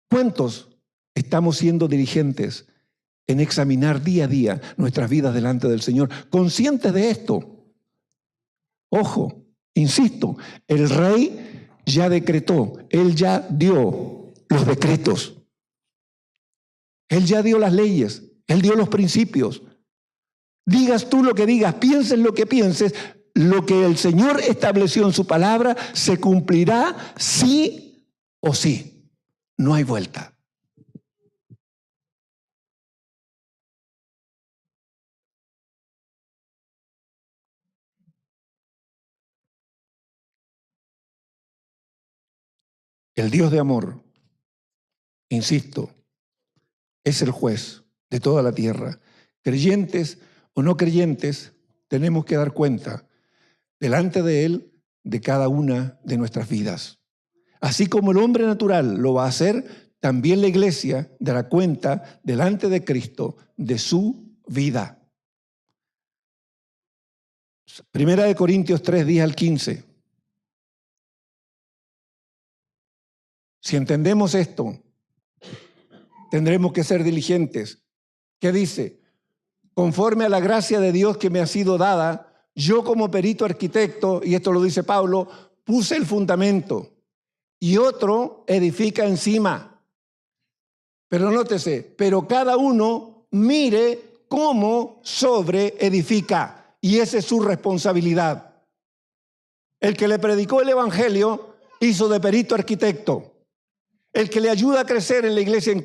S2: ¿Cuántos estamos siendo diligentes en examinar día a día nuestras vidas delante del Señor, conscientes de esto? Ojo, insisto, el rey ya decretó, él ya dio los decretos, él ya dio las leyes, él dio los principios. Digas tú lo que digas, pienses lo que pienses, lo que el Señor estableció en su palabra se cumplirá sí o sí. No hay vuelta. El Dios de amor, insisto, es el juez de toda la tierra. Creyentes o no creyentes, tenemos que dar cuenta delante de Él de cada una de nuestras vidas. Así como el hombre natural lo va a hacer, también la iglesia dará cuenta delante de Cristo de su vida. Primera de Corintios 3, 10 al 15. Si entendemos esto, tendremos que ser diligentes. ¿Qué dice? Conforme a la gracia de Dios que me ha sido dada, yo como perito arquitecto, y esto lo dice Pablo, puse el fundamento y otro edifica encima. Pero nótese, pero cada uno mire cómo sobre edifica, y esa es su responsabilidad. El que le predicó el evangelio hizo de perito arquitecto. El que le ayuda a crecer en la iglesia en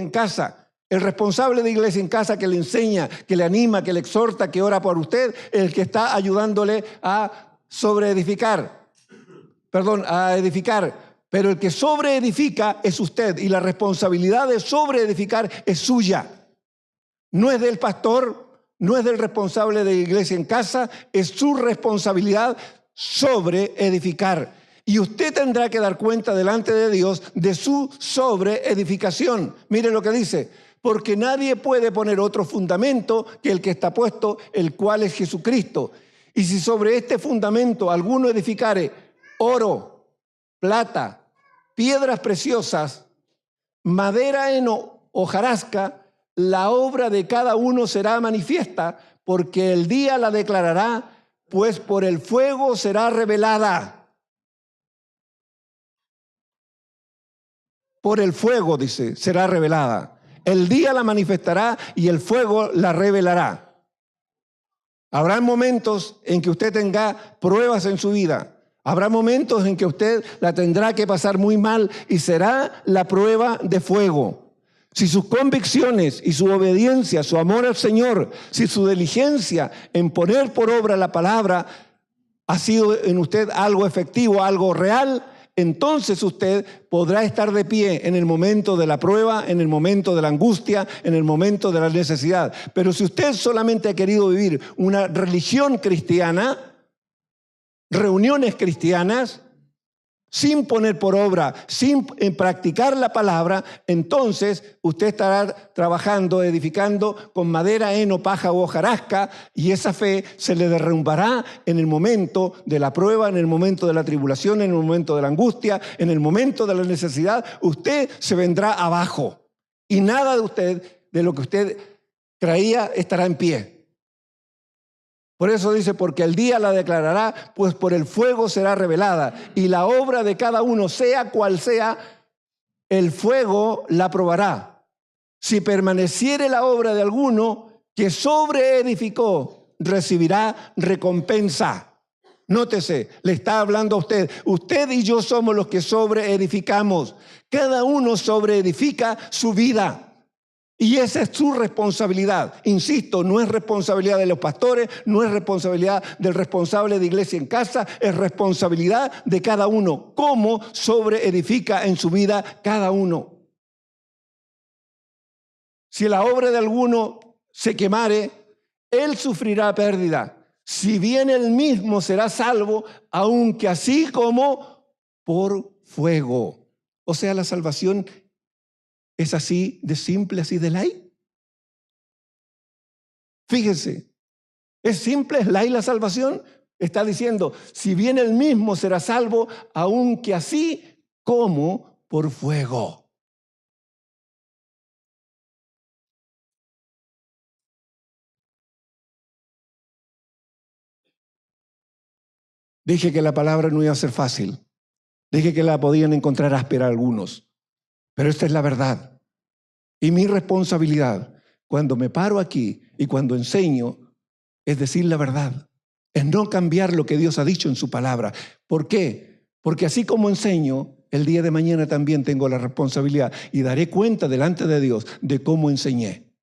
S2: casa, el responsable de iglesia en casa que le enseña, que le anima, que le exhorta, que ora por usted, el que está ayudándole a sobreedificar, a edificar. Pero el que sobreedifica es usted y la responsabilidad de sobreedificar es suya. No es del pastor, no es del responsable de la iglesia en casa, es su responsabilidad sobreedificar. Y usted tendrá que dar cuenta delante de Dios de su sobreedificación. Mire lo que dice, porque nadie puede poner otro fundamento que el que está puesto, el cual es Jesucristo. Y si sobre este fundamento alguno edificare oro, plata, piedras preciosas, madera en hojarasca, la obra de cada uno será manifiesta, porque el día la declarará, pues por el fuego será revelada. Por el fuego, dice, será revelada. El día la manifestará y el fuego la revelará. Habrá momentos en que usted tenga pruebas en su vida. Habrá momentos en que usted la tendrá que pasar muy mal y será la prueba de fuego. Si sus convicciones y su obediencia, su amor al Señor, si su diligencia en poner por obra la palabra ha sido en usted algo efectivo, algo real, entonces usted podrá estar de pie en el momento de la prueba, en el momento de la angustia, en el momento de la necesidad. Pero si usted solamente ha querido vivir una religión cristiana, reuniones cristianas, sin poner por obra, sin practicar la palabra, entonces usted estará trabajando, edificando con madera, heno, paja o hojarasca, y esa fe se le derrumbará en el momento de la prueba, en el momento de la tribulación, en el momento de la angustia, en el momento de la necesidad. Usted se vendrá abajo y nada de usted, de lo que usted creía, estará en pie. Por eso dice, porque el día la declarará, pues por el fuego será revelada, y la obra de cada uno, sea cual sea, el fuego la probará. Si permaneciere la obra de alguno que sobreedificó, recibirá recompensa. Nótese, le está hablando a usted. Usted y yo somos los que sobreedificamos. Cada uno sobreedifica su vida. Y esa es su responsabilidad. Insisto, no es responsabilidad de los pastores, no es responsabilidad del responsable de iglesia en casa, es responsabilidad de cada uno. ¿Cómo sobreedifica en su vida cada uno? Si la obra de alguno se quemare, él sufrirá pérdida. Si bien él mismo será salvo, aunque así como por fuego. O sea, la salvación es así de simple, así de light. Fíjense, es simple, es light la salvación. Está diciendo, si bien él mismo será salvo, aunque así como por fuego. Dije que la palabra no iba a ser fácil. Dije que la podían encontrar áspera algunos. Pero esta es la verdad. Y mi responsabilidad, cuando me paro aquí y cuando enseño, es decir la verdad. Es no cambiar lo que Dios ha dicho en su palabra. ¿Por qué? Porque así como enseño, el día de mañana también tengo la responsabilidad y daré cuenta delante de Dios de cómo enseñé.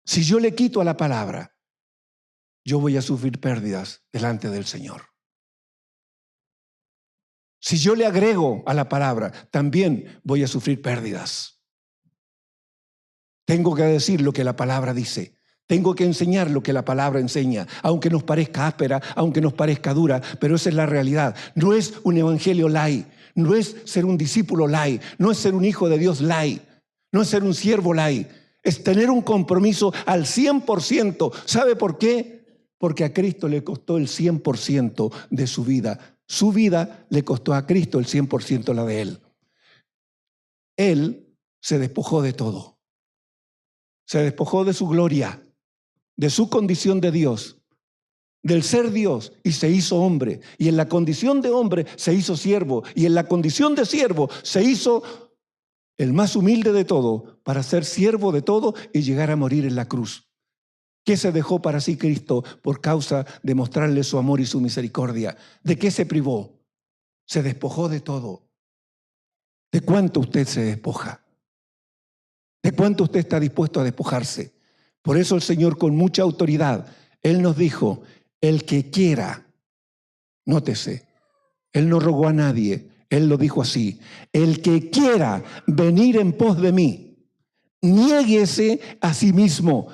S2: Si yo le quito a la palabra, yo voy a sufrir pérdidas delante del Señor. Si yo le agrego a la palabra, también voy a sufrir pérdidas. Tengo que decir lo que la palabra dice. Tengo que enseñar lo que la palabra enseña, aunque nos parezca áspera, aunque nos parezca dura, pero esa es la realidad. No es un evangelio light, no es ser un discípulo light, no es ser un hijo de Dios light, no es ser un siervo light, es tener un compromiso al 100%. ¿Sabe por qué? Porque a Cristo le costó el 100% de su vida. Su vida le costó a Cristo el 100% la de Él. Él se despojó de todo. Se despojó de su gloria, de su condición de Dios, del ser Dios, y se hizo hombre. Y en la condición de hombre se hizo siervo. Y en la condición de siervo se hizo el más humilde de todo para ser siervo de todo y llegar a morir en la cruz. ¿Qué se dejó para sí Cristo por causa de mostrarle su amor y su misericordia? ¿De qué se privó? Se despojó de todo. ¿De cuánto usted se despoja? ¿De cuánto usted está dispuesto a despojarse? Por eso el Señor, con mucha autoridad, Él nos dijo, el que quiera, nótese, Él no rogó a nadie, Él lo dijo así, el que quiera venir en pos de mí, niéguese a sí mismo,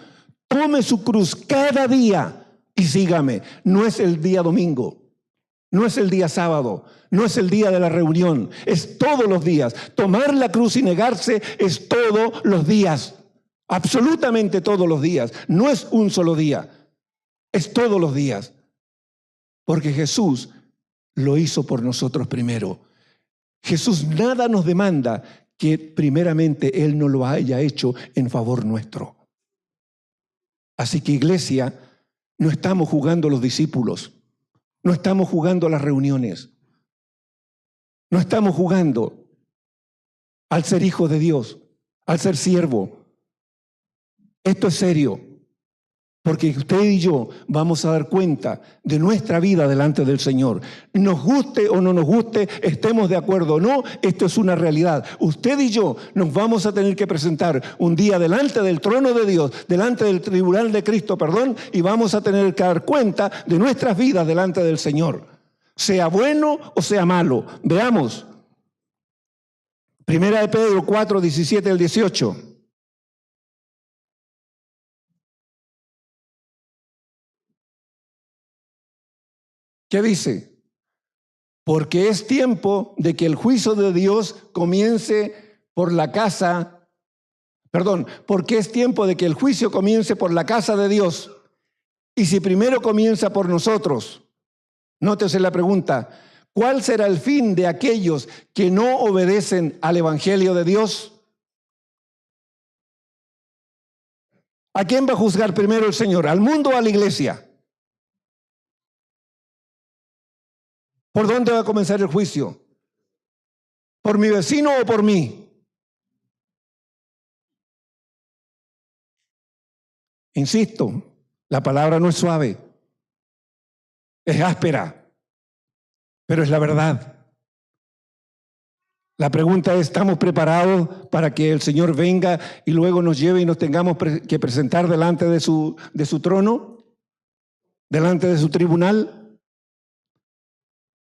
S2: tome su cruz cada día y sígame. No es el día domingo, no es el día sábado, no es el día de la reunión, es todos los días. Tomar la cruz y negarse es todos los días, absolutamente todos los días. No es un solo día, es todos los días. Porque Jesús lo hizo por nosotros primero. Jesús nada nos demanda que primeramente Él no lo haya hecho en favor nuestro. Así que, iglesia, no estamos jugando los discípulos, no estamos jugando las reuniones, no estamos jugando al ser hijo de Dios, al ser siervo. Esto es serio, porque usted y yo vamos a dar cuenta de nuestra vida delante del Señor. Nos guste o no nos guste, estemos de acuerdo o no, esto es una realidad. Usted y yo nos vamos a tener que presentar un día delante del trono de Dios, delante del tribunal de Cristo, y vamos a tener que dar cuenta de nuestras vidas delante del Señor, sea bueno o sea malo. Veamos. Primera de Pedro 4, 17 al 18. ¿Qué dice? Porque es tiempo de que el juicio de Dios comience por la casa, porque es tiempo de que el juicio comience por la casa de Dios. Y si primero comienza por nosotros, nótese la pregunta, ¿cuál será el fin de aquellos que no obedecen al Evangelio de Dios? ¿A quién va a juzgar primero el Señor? ¿Al mundo o a la iglesia? ¿Por dónde va a comenzar el juicio? ¿Por mi vecino o por mí? Insisto, la palabra no es suave, es áspera. pero es la verdad. La pregunta es, ¿estamos preparados para que el Señor venga y luego nos lleve y nos tengamos que presentar delante de su trono? ¿Delante de su tribunal?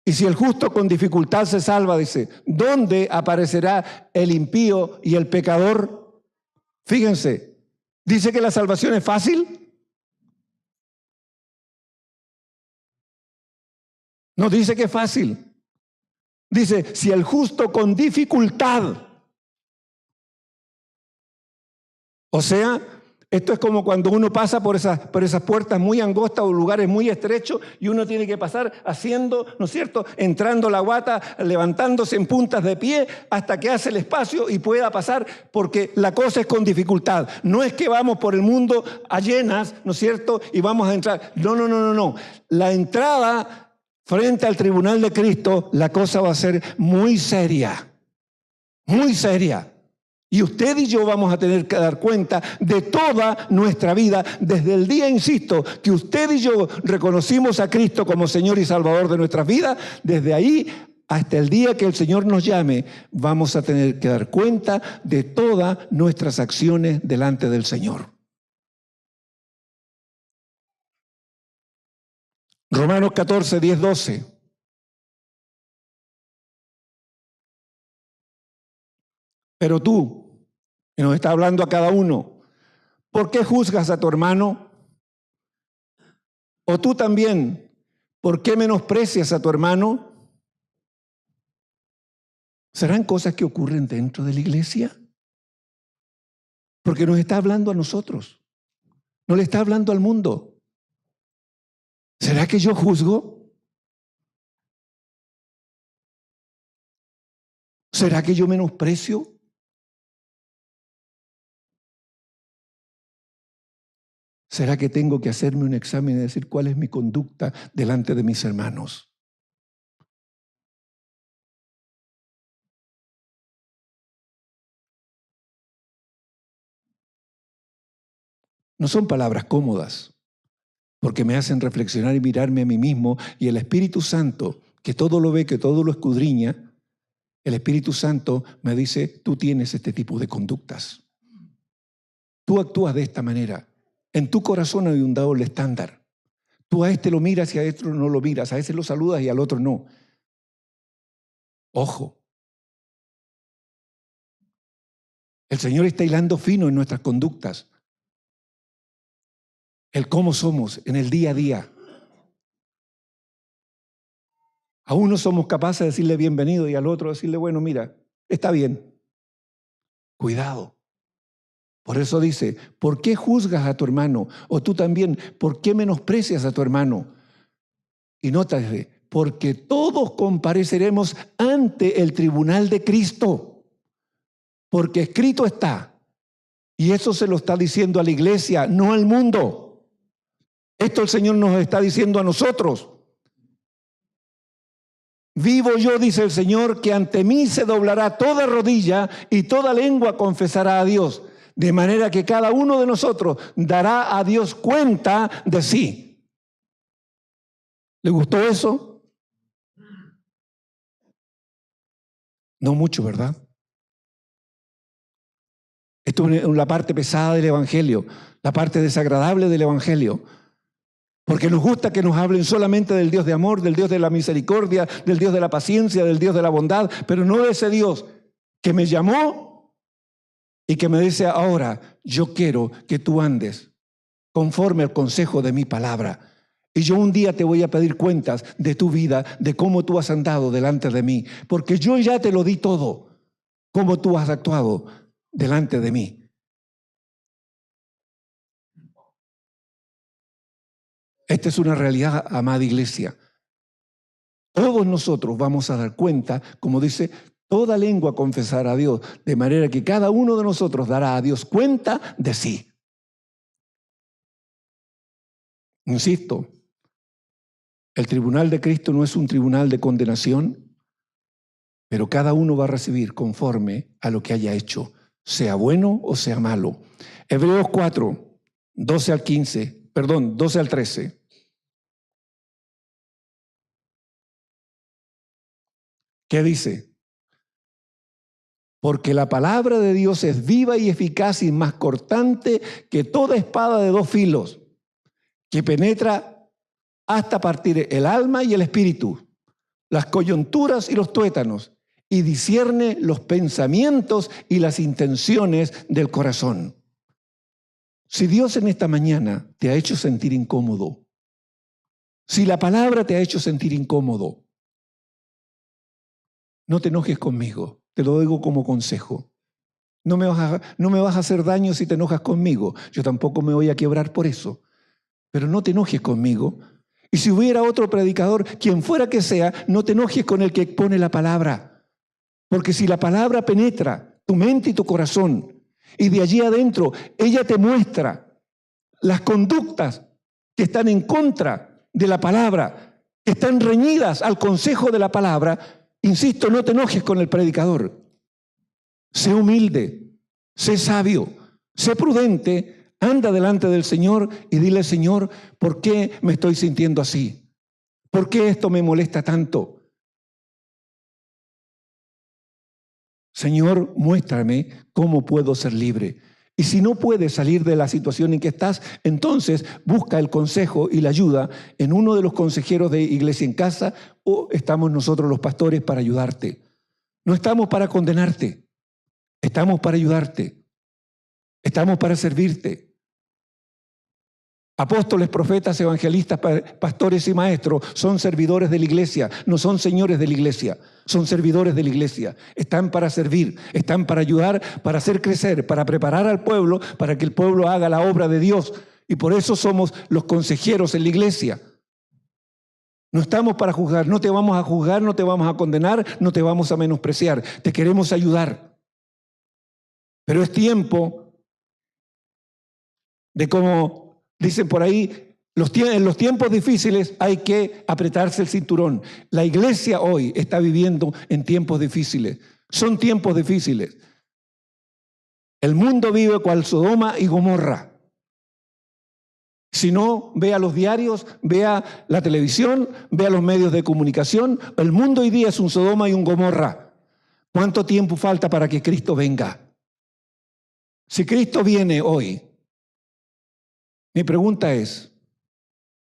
S2: Y si el justo con dificultad se salva, dice, ¿dónde aparecerá el impío y el pecador? Fíjense, dice que la salvación es fácil. No dice que es fácil. Dice, si el justo con dificultad. O sea, esto es como cuando uno pasa por esas puertas muy angostas o lugares muy estrechos y uno tiene que pasar haciendo, ¿no es cierto?, entrando la guata, levantándose en puntas de pie hasta que hace el espacio y pueda pasar, porque la cosa es con dificultad. No es que vamos por el mundo a llenas, ¿no es cierto?, y vamos a entrar. No. La entrada frente al tribunal de Cristo, la cosa va a ser muy seria, muy seria. Y usted y yo vamos a tener que dar cuenta de toda nuestra vida, desde el día, insisto, que usted y yo reconocimos a Cristo como Señor y Salvador de nuestras vidas, desde ahí hasta el día que el Señor nos llame, vamos a tener que dar cuenta de todas nuestras acciones delante del Señor. Romanos 14, 10, 12. Pero tú, que nos está hablando a cada uno, ¿por qué juzgas a tu hermano? O tú también, ¿por qué menosprecias a tu hermano? ¿Serán cosas que ocurren dentro de la iglesia? Porque nos está hablando a nosotros, no le está hablando al mundo. ¿Será que yo juzgo? ¿Será que yo menosprecio? ¿Será que tengo que hacerme un examen y decir cuál es mi conducta delante de mis hermanos? No son palabras cómodas, porque me hacen reflexionar y mirarme a mí mismo, y el Espíritu Santo, que todo lo ve, que todo lo escudriña, el Espíritu Santo me dice, tú tienes este tipo de conductas. Tú actúas de esta manera. En tu corazón hay un doble estándar. Tú a este lo miras y a este no lo miras. A ese lo saludas y al otro no. Ojo. El Señor está hilando fino en nuestras conductas. El cómo somos en el día a día. A uno somos capaces de decirle bienvenido y al otro decirle, bueno, mira, está bien. Cuidado. Por eso dice, ¿por qué juzgas a tu hermano? O tú también, ¿por qué menosprecias a tu hermano? Y nótate, porque todos compareceremos ante el tribunal de Cristo. Porque escrito está. Y eso se lo está diciendo a la iglesia, no al mundo. Esto el Señor nos está diciendo a nosotros. Vivo yo, dice el Señor, que ante mí se doblará toda rodilla y toda lengua confesará a Dios. De manera que cada uno de nosotros dará a Dios cuenta de sí. ¿Le gustó eso? No mucho, ¿verdad? Esto es la parte pesada del Evangelio, la parte desagradable del Evangelio. Porque nos gusta que nos hablen solamente del Dios de amor, del Dios de la misericordia, del Dios de la paciencia, del Dios de la bondad, pero no de ese Dios que me llamó y que me dice ahora, yo quiero que tú andes conforme al consejo de mi palabra. Y yo un día te voy a pedir cuentas de tu vida, de cómo tú has andado delante de mí, porque yo ya te lo di todo, cómo tú has actuado delante de mí. Esta es una realidad, amada iglesia. Todos nosotros vamos a dar cuenta, como dice, toda lengua confesará a Dios, de manera que cada uno de nosotros dará a Dios cuenta de sí. Insisto, el tribunal de Cristo no es un tribunal de condenación, pero cada uno va a recibir conforme a lo que haya hecho, sea bueno o sea malo. Hebreos 4, 12 al 13. ¿Qué dice? Porque la palabra de Dios es viva y eficaz y más cortante que toda espada de dos filos, que penetra hasta partir el alma y el espíritu, las coyunturas y los tuétanos, y discierne los pensamientos y las intenciones del corazón. Si Dios en esta mañana te ha hecho sentir incómodo, si la palabra te ha hecho sentir incómodo, no te enojes conmigo, te lo digo como consejo. No me vas a hacer daño si te enojas conmigo, yo tampoco me voy a quebrar por eso, pero no te enojes conmigo. Y si hubiera otro predicador, quien fuera que sea, no te enojes con el que expone la palabra. Porque si la palabra penetra tu mente y tu corazón, y de allí adentro ella te muestra las conductas que están en contra de la palabra, que están reñidas al consejo de la palabra, insisto, no te enojes con el predicador. Sé humilde, sé sabio, sé prudente, anda delante del Señor y dile: Señor, ¿por qué me estoy sintiendo así? ¿Por qué esto me molesta tanto? Señor, muéstrame cómo puedo ser libre. Y si no puedes salir de la situación en que estás, entonces busca el consejo y la ayuda en uno de los consejeros de Iglesia en Casa, o estamos nosotros los pastores para ayudarte. No estamos para condenarte, estamos para ayudarte, estamos para servirte. Apóstoles, profetas, evangelistas, pastores y maestros son servidores de la iglesia, no son señores de la iglesia, son servidores de la iglesia. Están para servir, están para ayudar, para hacer crecer, para preparar al pueblo, para que el pueblo haga la obra de Dios. Y por eso somos los consejeros en la iglesia. No estamos para juzgar, no te vamos a juzgar, no te vamos a condenar, no te vamos a menospreciar, te queremos ayudar. Pero es de como dicen por ahí, en los tiempos difíciles hay que apretarse el cinturón. La iglesia hoy está viviendo en tiempos difíciles. Son tiempos difíciles. El mundo vive cual Sodoma y Gomorra. Si no, vea los diarios, vea la televisión, vea los medios de comunicación. El mundo hoy día es un Sodoma y un Gomorra. ¿Cuánto tiempo falta para que Cristo venga? Si Cristo viene hoy, mi pregunta es,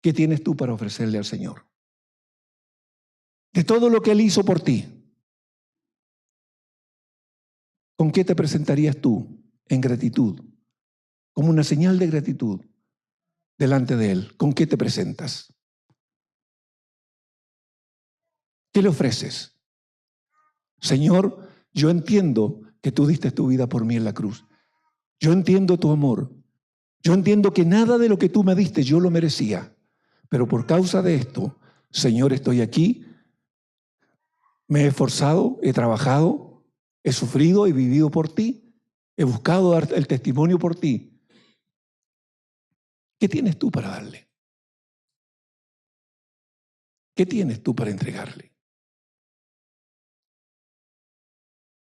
S2: ¿qué tienes tú para ofrecerle al Señor? De todo lo que Él hizo por ti, ¿con qué te presentarías tú en gratitud? Como una señal de gratitud delante de Él. ¿Con qué te presentas? ¿Qué le ofreces? Señor, yo entiendo que tú diste tu vida por mí en la cruz. Yo entiendo tu amor. Yo entiendo que nada de lo que tú me diste yo lo merecía. Pero por causa de esto, Señor, estoy aquí. Me he esforzado, he trabajado, he sufrido, he vivido por ti. He buscado dar el testimonio por ti. ¿Qué tienes tú para darle? ¿Qué tienes tú para entregarle?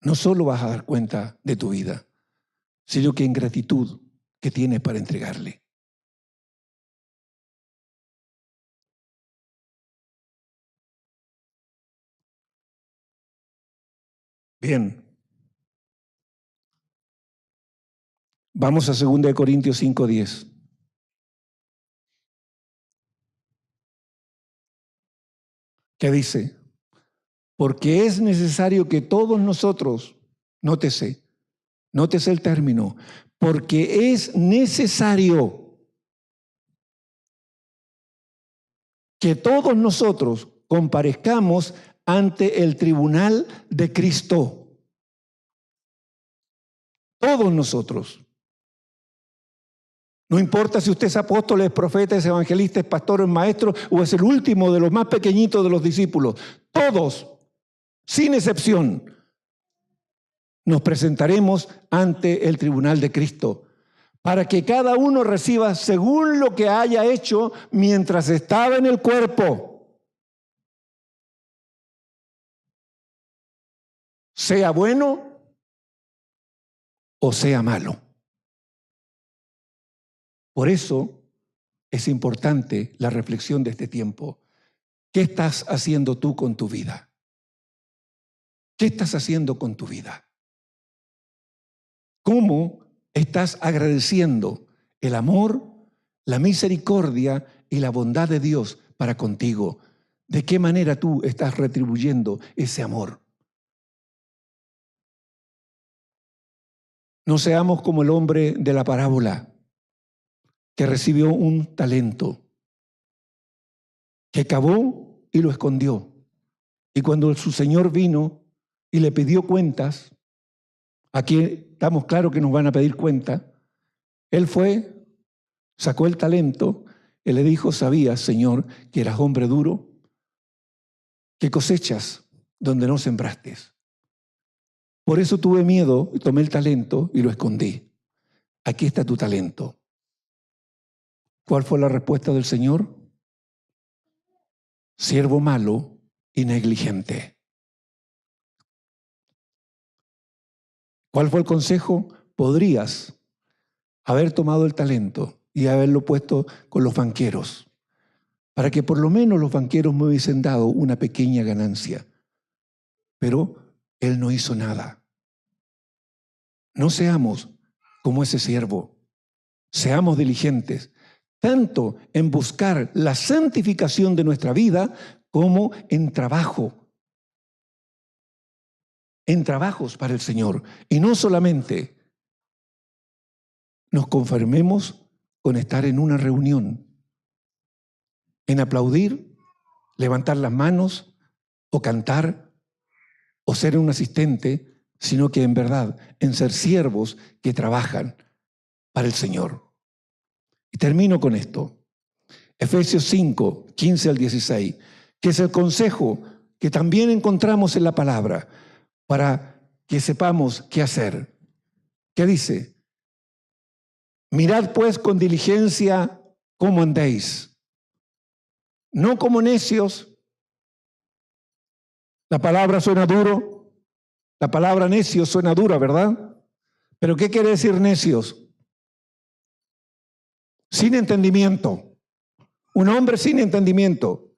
S2: No solo vas a dar cuenta de tu vida, sino que en gratitud, ¿qué tienes para entregarle? Bien. Vamos a 2 Corintios 5:10. ¿Qué dice? Porque es necesario que todos nosotros, nótese el término, porque es necesario que todos nosotros comparezcamos ante el tribunal de Cristo. Todos nosotros. No importa si usted es apóstol, es profeta, es evangelista, es pastor, es maestro o es el último de los más pequeñitos de los discípulos. Todos, sin excepción, nos presentaremos ante el tribunal de Cristo para que cada uno reciba según lo que haya hecho mientras estaba en el cuerpo, sea bueno o sea malo. Por eso es importante la reflexión de este tiempo. ¿Qué estás haciendo tú con tu vida? ¿Qué estás haciendo con tu vida? ¿Cómo estás agradeciendo el amor, la misericordia y la bondad de Dios para contigo? ¿De qué manera tú estás retribuyendo ese amor? No seamos como el hombre de la parábola que recibió un talento, que cavó y lo escondió. Y cuando su señor vino y le pidió cuentas, aquí estamos claros que nos van a pedir cuenta, él fue, sacó el talento y le dijo: ¿sabías, Señor, que eras hombre duro, que cosechas donde no sembraste? Por eso tuve miedo y tomé el talento y lo escondí. Aquí está tu talento. ¿Cuál fue la respuesta del Señor? Siervo malo y negligente. ¿Cuál fue el consejo? Podrías haber tomado el talento y haberlo puesto con los banqueros, para que por lo menos los banqueros me hubiesen dado una pequeña ganancia. Pero él no hizo nada. No seamos como ese siervo. Seamos diligentes, tanto en buscar la santificación de nuestra vida como en trabajo. En trabajos para el Señor. Y no solamente nos conformemos con estar en una reunión, en aplaudir, levantar las manos o cantar o ser un asistente, sino que en verdad en ser siervos que trabajan para el Señor. Y termino con esto. Efesios 5, 15 al 16, que es el consejo que también encontramos en la palabra para que sepamos qué hacer. ¿Qué dice? Mirad pues con diligencia cómo andéis, no como necios. La palabra suena duro, la palabra necio suena dura, ¿verdad? Pero ¿qué quiere decir necios? Sin entendimiento. Un hombre sin entendimiento,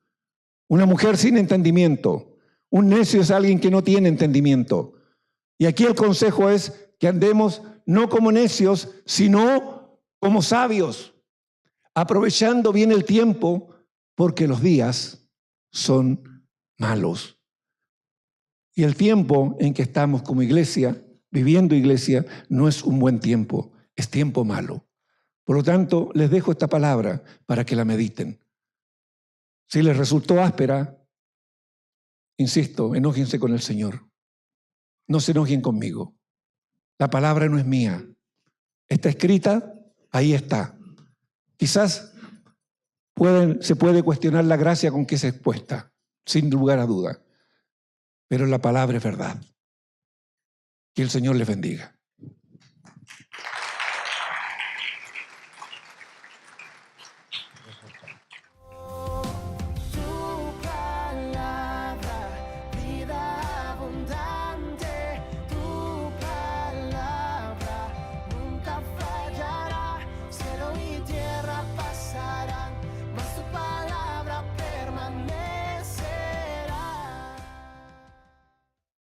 S2: una mujer sin entendimiento. Un necio es alguien que no tiene entendimiento. Y aquí el consejo es que andemos no como necios, sino como sabios, aprovechando bien el tiempo, porque los días son malos. Y el tiempo en que estamos como iglesia, viviendo iglesia, no es un buen tiempo, es tiempo malo. Por lo tanto, les dejo esta palabra para que la mediten. Si les resultó áspera, insisto, enójense con el Señor. No se enojen conmigo. La palabra no es mía. Está escrita, ahí está. Quizás se puede cuestionar la gracia con que es expuesta, sin lugar a duda. Pero la palabra es verdad. Que el Señor les bendiga.